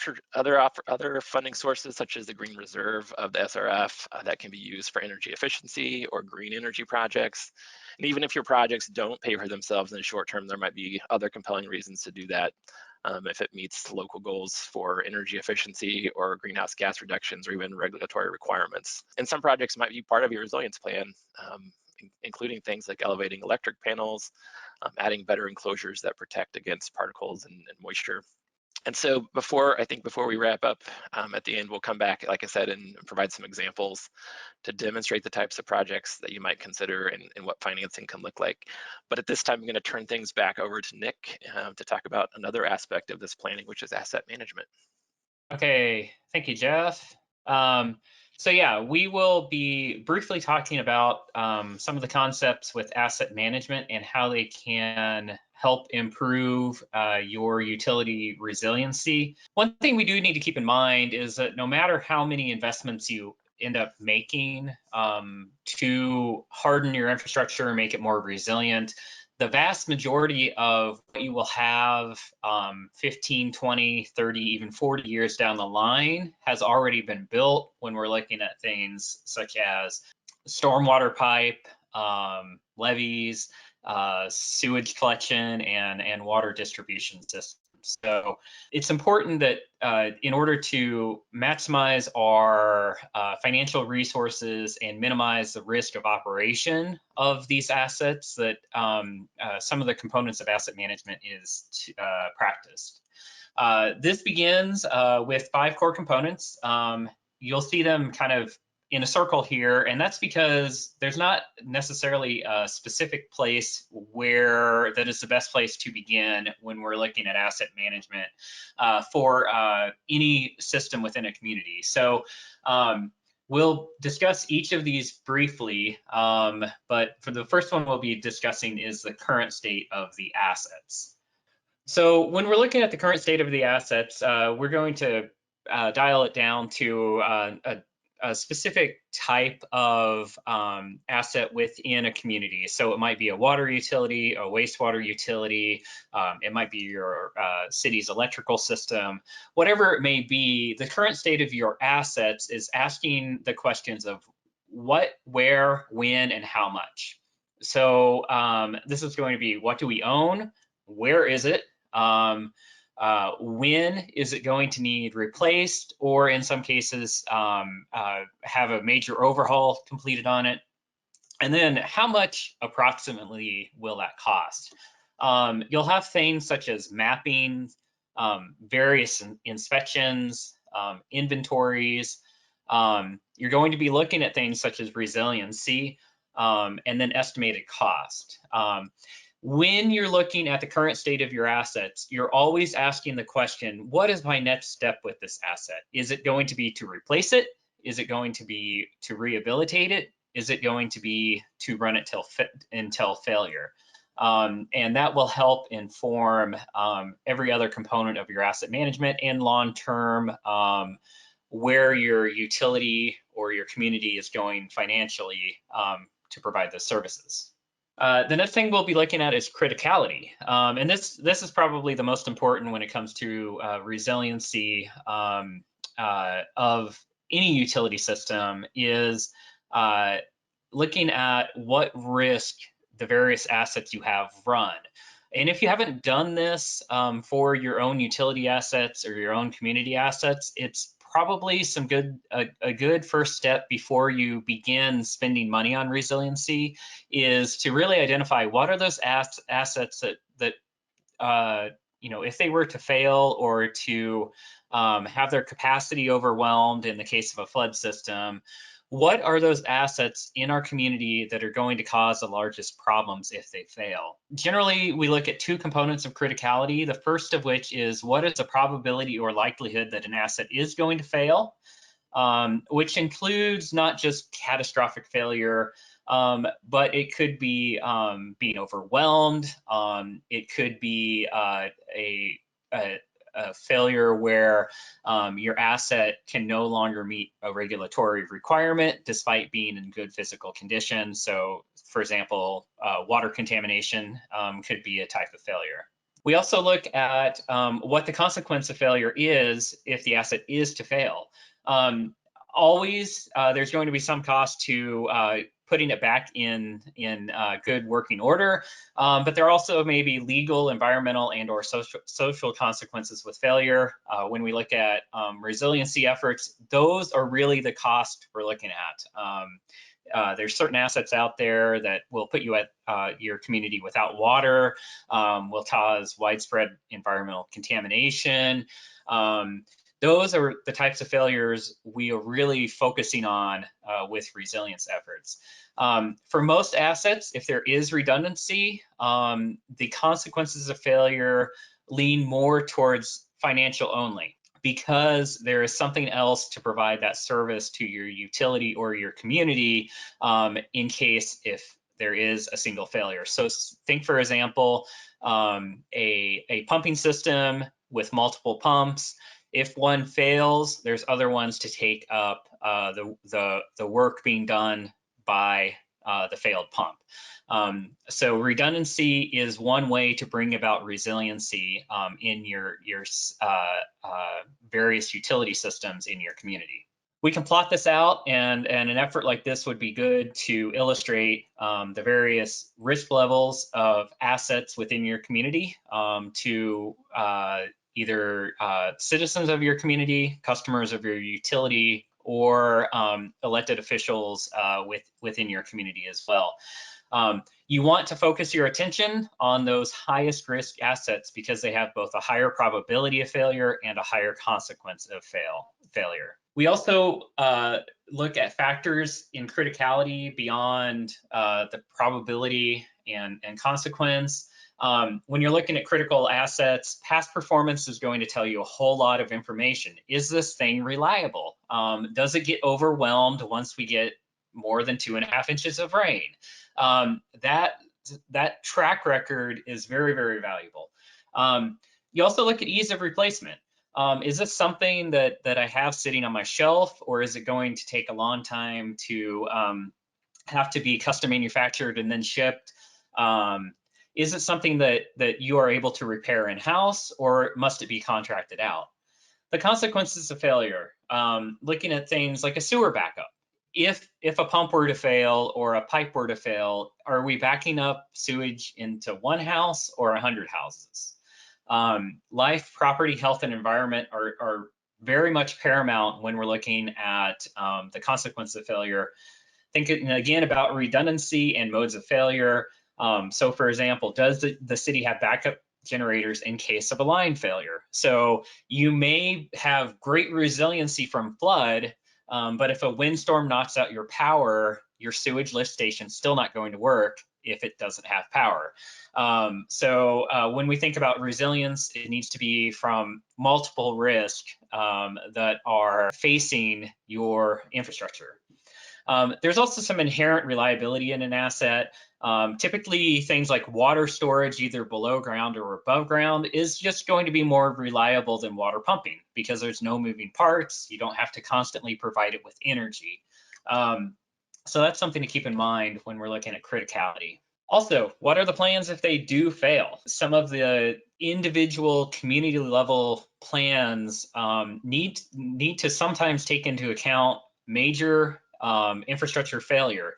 funding sources, such as the Green Reserve of the SRF that can be used for energy efficiency or green energy projects. And even if your projects don't pay for themselves in the short term, there might be other compelling reasons to do that if it meets local goals for energy efficiency or greenhouse gas reductions or even regulatory requirements. And some projects might be part of your resilience plan, including things like elevating electric panels, adding better enclosures that protect against particles and moisture. And so before we wrap up, at the end, we'll come back, like I said, and provide some examples to demonstrate the types of projects that you might consider and what financing can look like. But at this time, I'm going to turn things back over to Nick to talk about another aspect of this planning, which is asset management. Okay, thank you, Jeff. So yeah, we will be briefly talking about some of the concepts with asset management and how they can help improve your utility resiliency. One thing we do need to keep in mind is that no matter how many investments you end up making to harden your infrastructure and make it more resilient, the vast majority of what you will have 15, 20, 30, even 40 years down the line has already been built when we're looking at things such as stormwater pipe, levees, sewage collection, and water distribution systems. So it's important that in order to maximize our financial resources and minimize the risk of operation of these assets, that some of the components of asset management is practiced. This begins with 5 core components. You'll see them kind of in a circle here, and that's because there's not necessarily a specific place where that is the best place to begin when we're looking at asset management for any system within a community. So we'll discuss each of these briefly, but for the first one we'll be discussing is the current state of the assets. So when we're looking at the current state of the assets, we're going to dial it down to a specific type of asset within a community. So it might be a water utility, a wastewater utility, it might be your city's electrical system, whatever it may be. The current state of your assets is asking the questions of what, where, when, and how much. So this is going to be, what do we own? Where is it? When is it going to need replaced, or in some cases have a major overhaul completed on it? And then how much approximately will that cost? You'll have things such as mapping, various inspections, inventories. You're going to be looking at things such as resiliency, and then estimated cost. When you're looking at the current state of your assets, you're always asking the question, what is my next step with this asset? Is it going to be to replace it? Is it going to be to rehabilitate it? Is it going to be to run it until failure? And that will help inform every other component of your asset management and long-term where your utility or your community is going financially to provide those services. The next thing we'll be looking at is criticality. And this is probably the most important when it comes to resiliency of any utility system, is looking at what risk the various assets you have run. And if you haven't done this for your own utility assets or your own community assets, it's probably a good first step before you begin spending money on resiliency, is to really identify what are those assets that if they were to fail or to have their capacity overwhelmed in the case of a flood system, what are those assets in our community that are going to cause the largest problems if they fail? Generally, we look at two components of criticality, the first of which is what is the probability or likelihood that an asset is going to fail, which includes not just catastrophic failure, but it could be being overwhelmed. It could be a failure where your asset can no longer meet a regulatory requirement despite being in good physical condition. So, for example, water contamination could be a type of failure. We also look at what the consequence of failure is if the asset is to fail. Always, there's going to be some cost to putting it back in good working order, but there also may be legal, environmental, and or social consequences with failure. When we look at resiliency efforts, those are really the cost we're looking at. There's certain assets out there that will put you at your community without water, will cause widespread environmental contamination. Those are the types of failures we are really focusing on with resilience efforts. For most assets, if there is redundancy, the consequences of failure lean more towards financial only, because there is something else to provide that service to your utility or your community in case if there is a single failure. So think, for example, a pumping system with multiple pumps. If one fails, there's other ones to take up the work being done by the failed pump. So redundancy is one way to bring about resiliency in your various utility systems in your community. We can plot this out, and an effort like this would be good to illustrate the various risk levels of assets within your community to either citizens of your community, customers of your utility, or elected officials within your community as well. You want to focus your attention on those highest risk assets because they have both a higher probability of failure and a higher consequence of failure. We also look at factors in criticality beyond the probability and consequence. When you're looking at critical assets, past performance is going to tell you a whole lot of information. Is this thing reliable? Does it get overwhelmed once we get more than 2.5 inches of rain? That track record is very, very valuable. You also look at ease of replacement. Is this something that I have sitting on my shelf, or is it going to take a long time to have to be custom manufactured and then shipped? Is it something that you are able to repair in-house, or must it be contracted out? The consequences of failure, looking at things like a sewer backup. If a pump were to fail or a pipe were to fail, are we backing up sewage into one house or 100 houses? Life, property, health, and environment are very much paramount when we're looking at the consequences of failure. Thinking again about redundancy and modes of failure. So for example, does the city have backup generators in case of a line failure? So you may have great resiliency from flood, but if a windstorm knocks out your power, your sewage lift station's still not going to work if it doesn't have power. So when we think about resilience, it needs to be from multiple risks that are facing your infrastructure. There's also some inherent reliability in an asset. Typically, things like water storage, either below ground or above ground, is just going to be more reliable than water pumping because there's no moving parts. You don't have to constantly provide it with energy. So that's something to keep in mind when we're looking at criticality. Also, what are the plans if they do fail? Some of the individual community level plans need to sometimes take into account major infrastructure failure.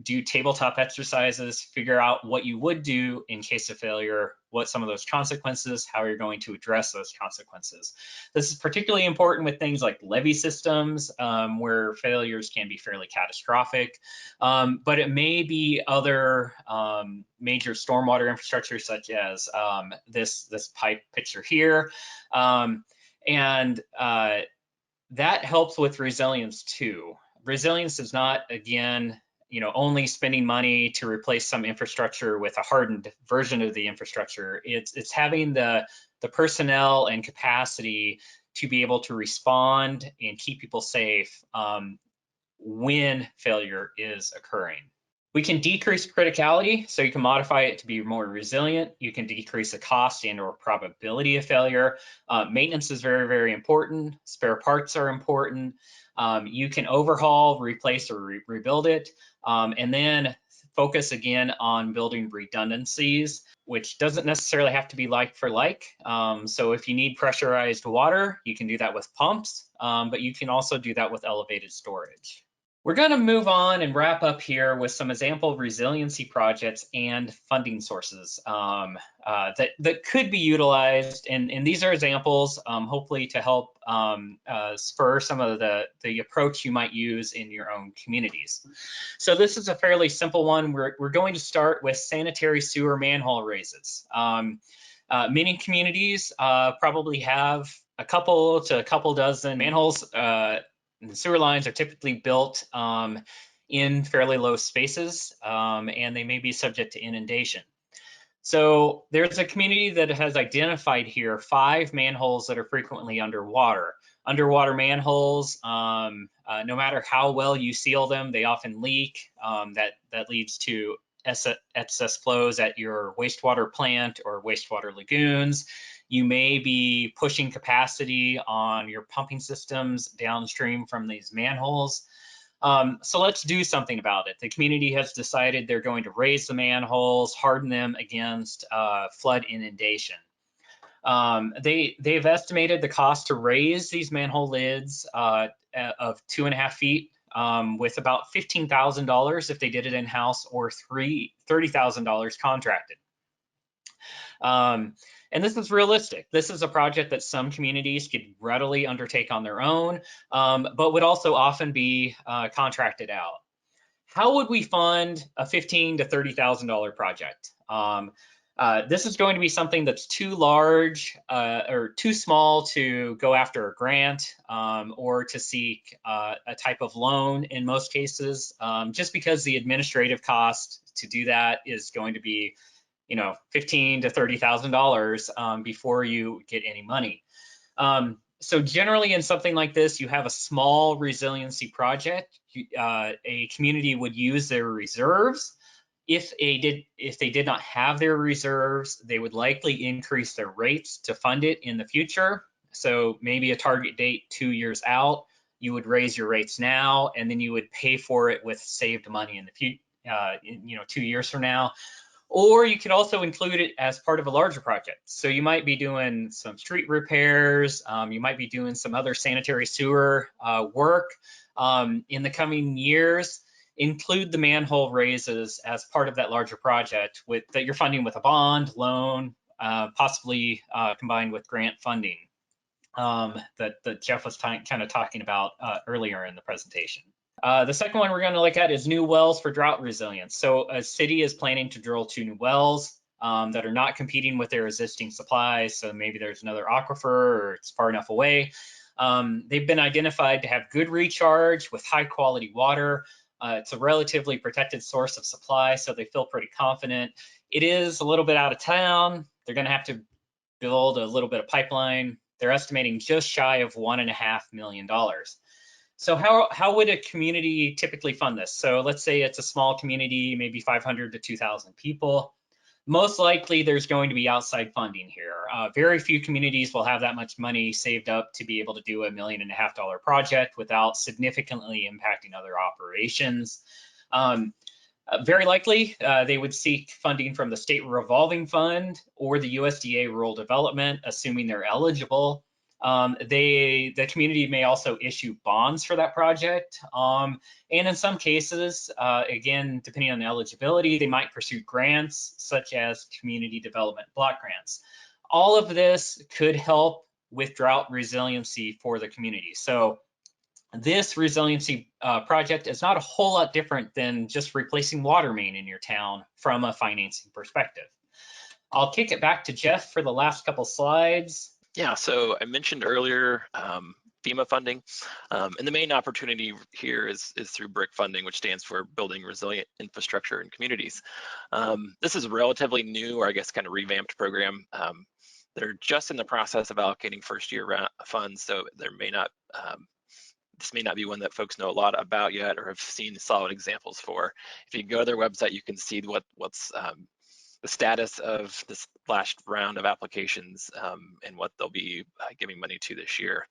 Do tabletop exercises, figure out what you would do in case of failure, what some of those consequences, how you're going to address those consequences. This is particularly important with things like levee systems, where failures can be fairly catastrophic, but it may be other major stormwater infrastructure, such as this pipe picture here. That helps with resilience too. Resilience is not, again, only spending money to replace some infrastructure with a hardened version of the infrastructure. It's having the personnel and capacity to be able to respond and keep people safe when failure is occurring. We can decrease criticality, so you can modify it to be more resilient. You can decrease the cost and or probability of failure. Maintenance is very, very important. Spare parts are important. You can overhaul, replace, or rebuild it, and then focus again on building redundancies, which doesn't necessarily have to be like for like. So if you need pressurized water, you can do that with pumps, but you can also do that with elevated storage. We're going to move on and wrap up here with some example resiliency projects and funding sources that could be utilized. And these are examples, hopefully to help spur some of the approach you might use in your own communities. So this is a fairly simple one. We're going to start with sanitary sewer manhole raises. Many communities probably have a couple dozen manholes. The sewer lines are typically built in fairly low spaces, and they may be subject to inundation. So there's a community that has identified here 5 manholes that are frequently underwater. Underwater manholes, no matter how well you seal them, they often leak. That leads to excess flows at your wastewater plant or wastewater lagoons. You may be pushing capacity on your pumping systems downstream from these manholes. So let's do something about it. The community has decided they're going to raise the manholes, harden them against flood inundation. They've estimated the cost to raise these manhole lids of 2.5 feet with about $15,000 if they did it in-house, or $30,000 contracted. And this is realistic. This is a project that some communities could readily undertake on their own, but would also often be contracted out. How would we fund a $15,000 to $30,000 project? This is going to be something that's too large or too small to go after a grant or to seek a type of loan in most cases, just because the administrative cost to do that is going to be $15,000 to $30,000 before you get any money. So generally in something like this, you have a small resiliency project. A community would use their reserves If they did not have their reserves, they would likely increase their rates to fund it in the future. So maybe a target date 2 years out, you would raise your rates now, and then you would pay for it with saved money in the future, 2 years from now. Or you could also include it as part of a larger project. So you might be doing some street repairs, you might be doing some other sanitary sewer work in the coming years. Include the manhole raises as part of that larger project that you're funding with a bond, loan, possibly combined with grant funding that Jeff was kind of talking about earlier in the presentation. The second one we're going to look at is new wells for drought resilience. So a city is planning to drill 2 new wells that are not competing with their existing supplies. So maybe there's another aquifer or it's far enough away. They've been identified to have good recharge with high quality water. It's a relatively protected source of supply, so they feel pretty confident. It is a little bit out of town. They're going to have to build a little bit of pipeline. They're estimating just shy of $1.5 million. So how would a community typically fund this? So let's say it's a small community, maybe 500 to 2,000 people. Most likely there's going to be outside funding here. Very few communities will have that much money saved up to be able to do $1.5 million project without significantly impacting other operations. Very likely they would seek funding from the state revolving fund or the USDA rural development, assuming they're eligible. The community may also issue bonds for that project. And in some cases, again, depending on the eligibility, they might pursue grants such as community development block grants. All of this could help with drought resiliency for the community. So this resiliency project is not a whole lot different than just replacing water main in your town from a financing perspective. I'll kick it back to Jeff for the last couple slides. Yeah, so I mentioned earlier FEMA funding, and the main opportunity here is through BRIC funding, which stands for Building Resilient Infrastructure in Communities. This is a relatively new, or I guess kind of revamped program. They're just in the process of allocating first year funds, so there may not, this may not be one that folks know a lot about yet or have seen solid examples for. If you go to their website, you can see what's the status of this last round of applications and what they'll be giving money to this year.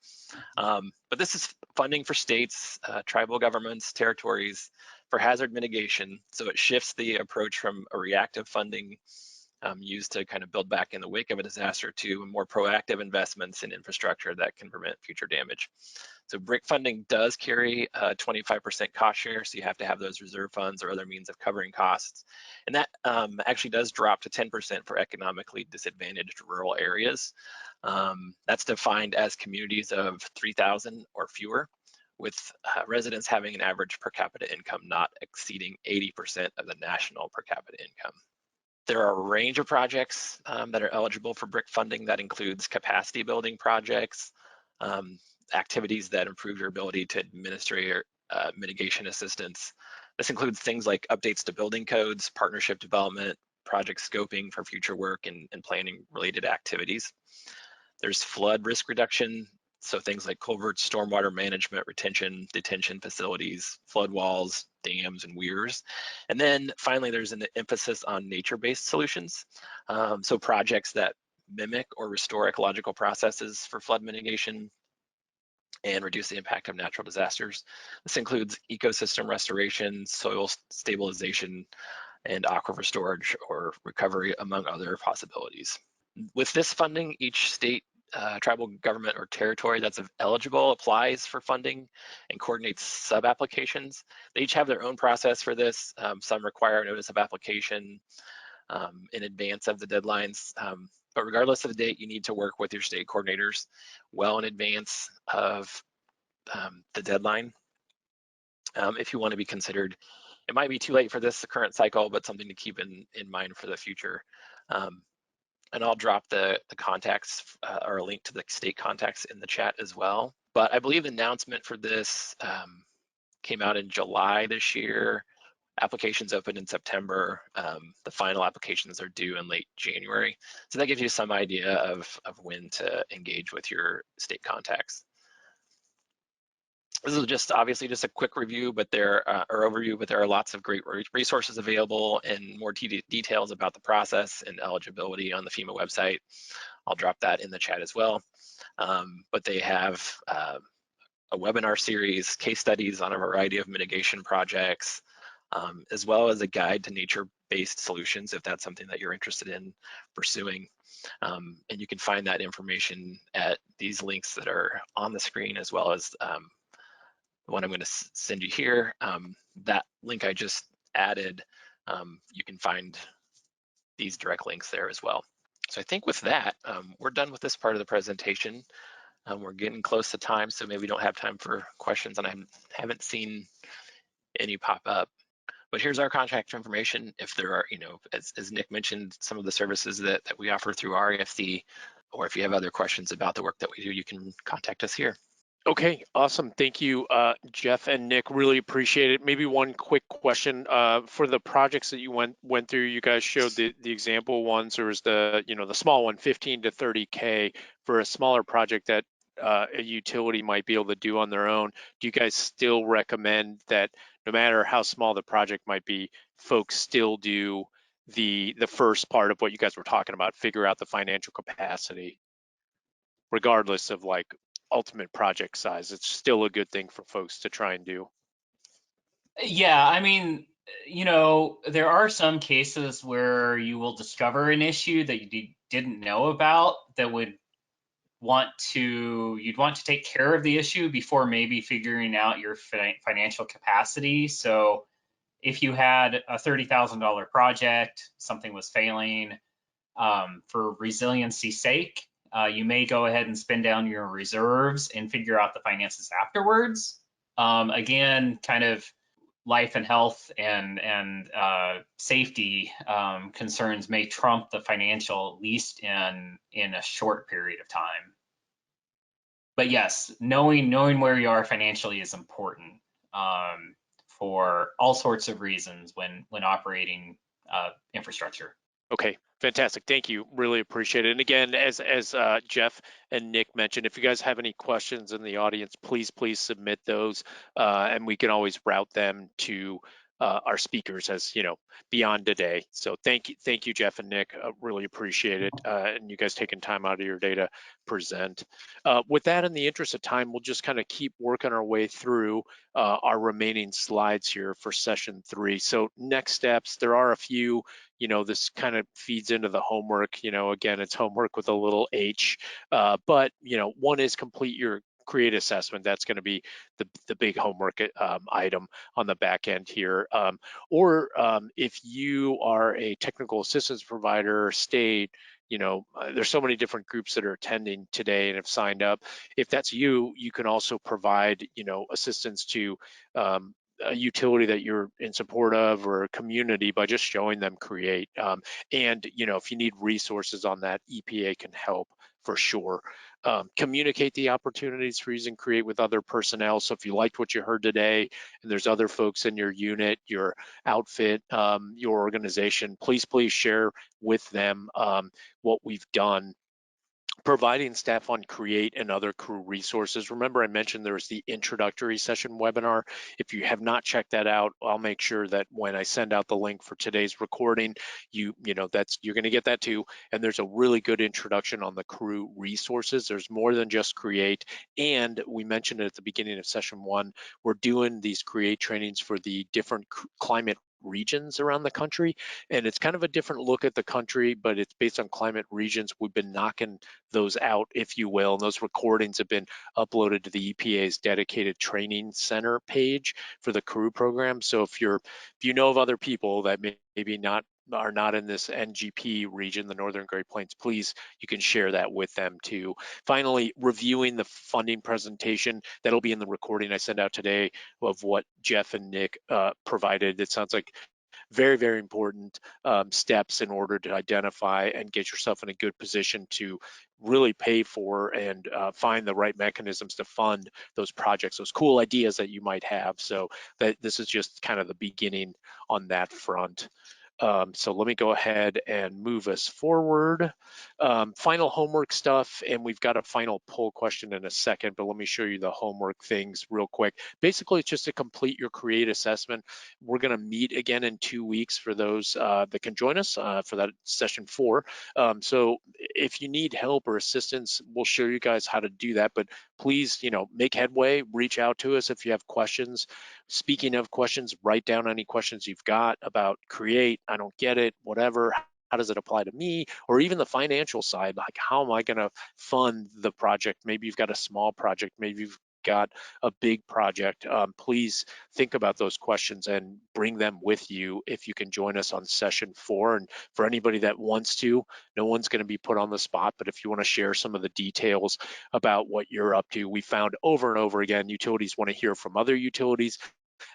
But this is funding for states, tribal governments, territories for hazard mitigation. So it shifts the approach from a reactive funding used to kind of build back in the wake of a disaster to more proactive investments in infrastructure that can prevent future damage. So BRIC funding does carry a 25% cost share, so you have to have those reserve funds or other means of covering costs. And that actually does drop to 10% for economically disadvantaged rural areas. That's defined as communities of 3,000 or fewer, with residents having an average per capita income not exceeding 80% of the national per capita income. There are a range of projects that are eligible for BRIC funding. That includes capacity building projects, activities that improve your ability to administer mitigation assistance. This includes things like updates to building codes, partnership development, project scoping for future work, and planning related activities. There's flood risk reduction, so things like culverts, stormwater management, retention, detention facilities, flood walls, dams, and weirs. And then finally, there's an emphasis on nature-based solutions. So projects that mimic or restore ecological processes for flood mitigation and reduce the impact of natural disasters. This includes ecosystem restoration, soil stabilization, and aquifer storage or recovery, among other possibilities. With this funding, each state, tribal government, or territory that's eligible applies for funding and coordinates sub-applications. They each have their own process for this. Some require a notice of application in advance of the deadlines. But regardless of the date, you need to work with your state coordinators well in advance of the deadline if you want to be considered. It might be too late for the current cycle, but something to keep in mind for the future. And I'll drop the contacts or a link to the state contacts in the chat as well. But I believe the announcement for this came out in July this year. Applications opened in September. The final applications are due in late January. So that gives you some idea of when to engage with your state contacts. This is just obviously just a quick review, but or overview, but there are lots of great resources available and more details about the process and eligibility on the FEMA website. I'll drop that in the chat as well. But they have a webinar series, case studies on a variety of mitigation projects, as well as a guide to nature-based solutions if that's something that you're interested in pursuing. And you can find that information at these links that are on the screen, as well as the one I'm going to send you here. That link I just added, you can find these direct links there as well. So I think with that, we're done with this part of the presentation. We're getting close to time, so maybe we don't have time for questions, and I haven't seen any pop up. But here's our contact information. If there are, as Nick mentioned, some of the services that we offer through REFC, or if you have other questions about the work that we do, you can contact us here. Okay, awesome. Thank you, Jeff and Nick. Really appreciate it. Maybe one quick question for the projects that you went through. You guys showed the example ones. There was the the small one, 15 to 30K for a smaller project that a utility might be able to do on their own. Do you guys still recommend that no matter how small the project might be, folks still do the first part of what you guys were talking about, figure out the financial capacity, regardless of like ultimate project size? It's still a good thing for folks to try and do. Yeah, I mean, there are some cases where you will discover an issue that you didn't know about that you'd want to take care of the issue before maybe figuring out your financial capacity. So if you had a $30,000 project, something was failing, for resiliency's sake, you may go ahead and spend down your reserves and figure out the finances afterwards. Again, kind of life and health and safety concerns may trump the financial, at least in a short period of time. But yes, knowing where you are financially is important for all sorts of reasons when operating infrastructure. Okay, fantastic. Thank you. Really appreciate it. And again, as Jeff and Nick mentioned, if you guys have any questions in the audience, please submit those, and we can always route them to our speakers as beyond today. So thank you, Jeff and Nick. Really appreciate it, and you guys taking time out of your day to present. With that, in the interest of time, we'll just kind of keep working our way through our remaining slides here for session 3. So next steps, there are a few. This kind of feeds into the homework. Again, it's homework with a little h, but one is complete your CREAT assessment. That's going to be the big homework item on the back end here. Or if you are a technical assistance provider, state, there's so many different groups that are attending today and have signed up. If that's you, you can also provide, assistance to a utility that you're in support of or a community by just showing them CREAT. And if you need resources on that, EPA can help for sure. Communicate the opportunities for using CREAT with other personnel. So if you liked what you heard today and there's other folks in your unit, your outfit, your organization, please share with them what we've done. Providing staff on CREAT and other CREW resources. Remember, I mentioned there was the introductory session webinar. If you have not checked that out, I'll make sure that when I send out the link for today's recording, you're going to get that too. And there's a really good introduction on the CREW resources. There's more than just CREAT. And we mentioned it at the beginning of session 1, we're doing these CREAT trainings for the different climate regions around the country, and it's kind of a different look at the country, but it's based on climate regions. We've been knocking those out, if you will, and those recordings have been uploaded to the EPA's dedicated training center page for the CREW program. So if you know of other people that maybe are not in this NGP region, the Northern Great Plains, please, you can share that with them too. Finally, reviewing the funding presentation that'll be in the recording I sent out today of what Jeff and Nick provided. It sounds like very, very important steps in order to identify and get yourself in a good position to really pay for and find the right mechanisms to fund those projects, those cool ideas that you might have. So that this is just kind of the beginning on that front. So let me go ahead and move us forward. Final homework stuff, and we've got a final poll question in a second, but let me show you the homework things real quick. Basically, it's just to complete your CREAT assessment. We're gonna meet again in 2 weeks for those that can join us for that session 4. So if you need help or assistance, we'll show you guys how to do that, but please, make headway, reach out to us if you have questions. Speaking of questions, write down any questions you've got about CREAT. I don't get it, whatever. How does it apply to me? Or even the financial side, like how am I going to fund the project? Maybe you've got a small project, maybe you've got a big project. Please think about those questions and bring them with you if you can join us on session 4. And for anybody that wants to, no one's going to be put on the spot, but if you want to share some of the details about what you're up to, we found over and over again, utilities want to hear from other utilities,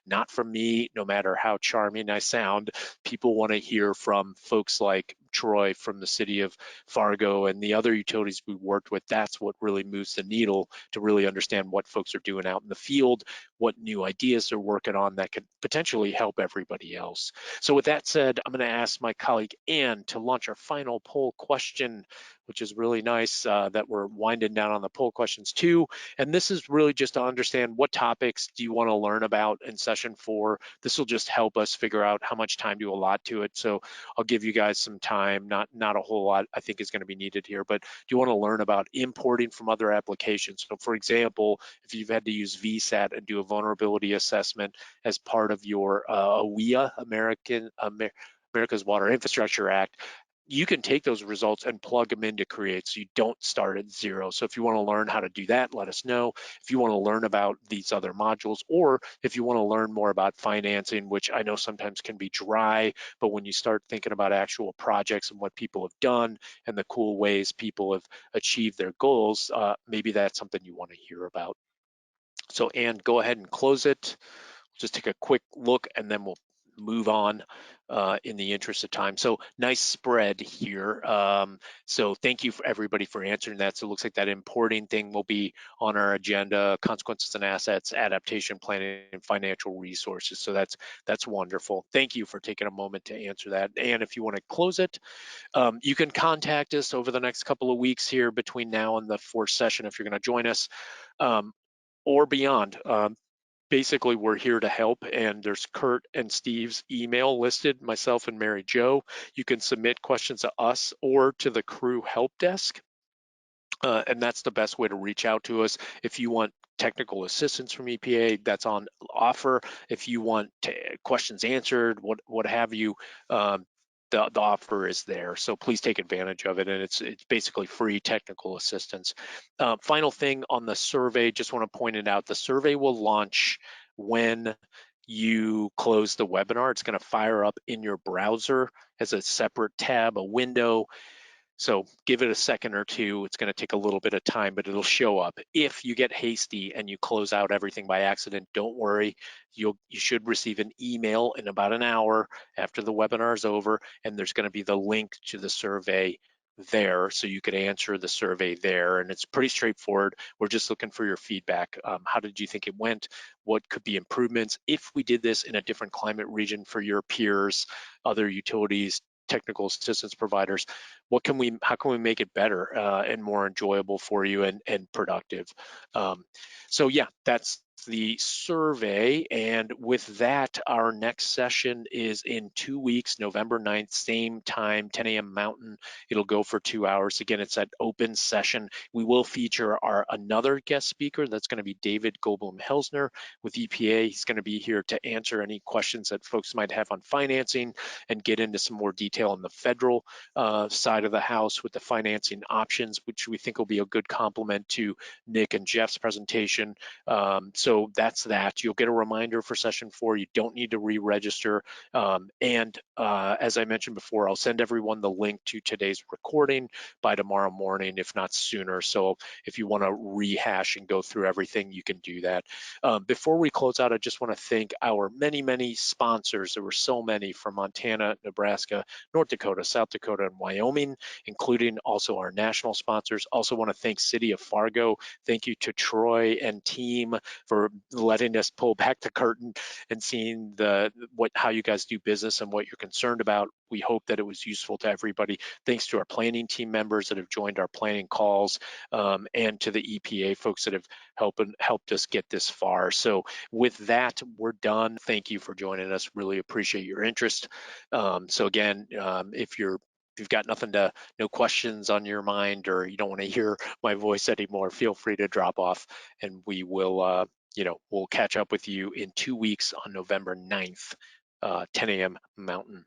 not from me, no matter how charming I sound. People want to hear from folks like Troy from the city of Fargo and the other utilities we worked with. That's what really moves the needle to really understand what folks are doing out in the field, what new ideas they're working on that could potentially help everybody else. So with that said, I'm going to ask my colleague Ann to launch our final poll question, which is really nice that we're winding down on the poll questions too. And this is really just to understand what topics do you want to learn about in session 4. This will just help us figure out how much time to allot to it. So I'll give you guys some time, not a whole lot I think is going to be needed here, but do you want to learn about importing from other applications? So for example, if you've had to use VSAT and do a vulnerability assessment as part of your AWIA, America's Water Infrastructure Act, you can take those results and plug them into CREAT so you don't start at 0. So if you want to learn how to do that, let us know. If you want to learn about these other modules, or if you want to learn more about financing, which I know sometimes can be dry, but when you start thinking about actual projects and what people have done and the cool ways people have achieved their goals, maybe that's something you want to hear about. So Ann, go ahead and close it. Just take a quick look and then we'll move on in the interest of time. So nice spread here. So thank you for everybody for answering that. So it looks like that importing thing will be on our agenda: consequences and assets, adaptation planning, and financial resources. So that's wonderful. Thank you for taking a moment to answer that. And if you want to close it, you can contact us over the next couple of weeks here between now and the 4th session if you're going to join us, or beyond. Basically, we're here to help, and there's Kurt and Steve's email listed, myself and Mary Jo. You can submit questions to us or to the crew help desk, and that's the best way to reach out to us. If you want technical assistance from EPA, that's on offer. If you want questions answered, what have you, the offer is there. So please take advantage of it, and it's basically free technical assistance. Final thing on the survey, just want to point it out, the survey will launch when you close the webinar. It's going to fire up in your browser as a separate tab, a window. So give it a second or two. It's going to take a little bit of time, but it'll show up. If you get hasty and you close out everything by accident, don't worry. You should receive an email in about an hour after the webinar is over, and there's going to be the link to the survey there, so you could answer the survey there. And it's pretty straightforward. We're just looking for your feedback. How did you think it went? What could be improvements if we did this in a different climate region for your peers, other utilities, technical assistance providers? How can we make it better and more enjoyable for you and productive? So yeah, that's the survey. And with that, our next session is in 2 weeks, November 9th, same time, 10 a.m. Mountain. It'll go for 2 hours. Again, it's an open session. We will feature another guest speaker. That's going to be David Goldblum-Helsner with EPA. He's going to be here to answer any questions that folks might have on financing and get into some more detail on the federal side of the house with the financing options, which we think will be a good complement to Nick and Jeff's presentation. So that's that. You'll get a reminder for session 4. You don't need to re-register. And as I mentioned before, I'll send everyone the link to today's recording by tomorrow morning, if not sooner. So if you want to rehash and go through everything, you can do that. Before we close out, I just want to thank our many sponsors. There were so many from Montana, Nebraska, North Dakota, South Dakota, and Wyoming, including also our national sponsors. Also want to thank City of Fargo. Thank you to Troy and team for for letting us pull back the curtain and seeing how you guys do business and what you're concerned about. We hope that it was useful to everybody. Thanks to our planning team members that have joined our planning calls, and to the EPA folks that have helped us get this far. So with that, we're done. Thank you for joining us. Really appreciate your interest. So again, if you've got no questions on your mind, or you don't want to hear my voice anymore, feel free to drop off, and we will, we'll catch up with you in 2 weeks on November 9th, 10 a.m. Mountain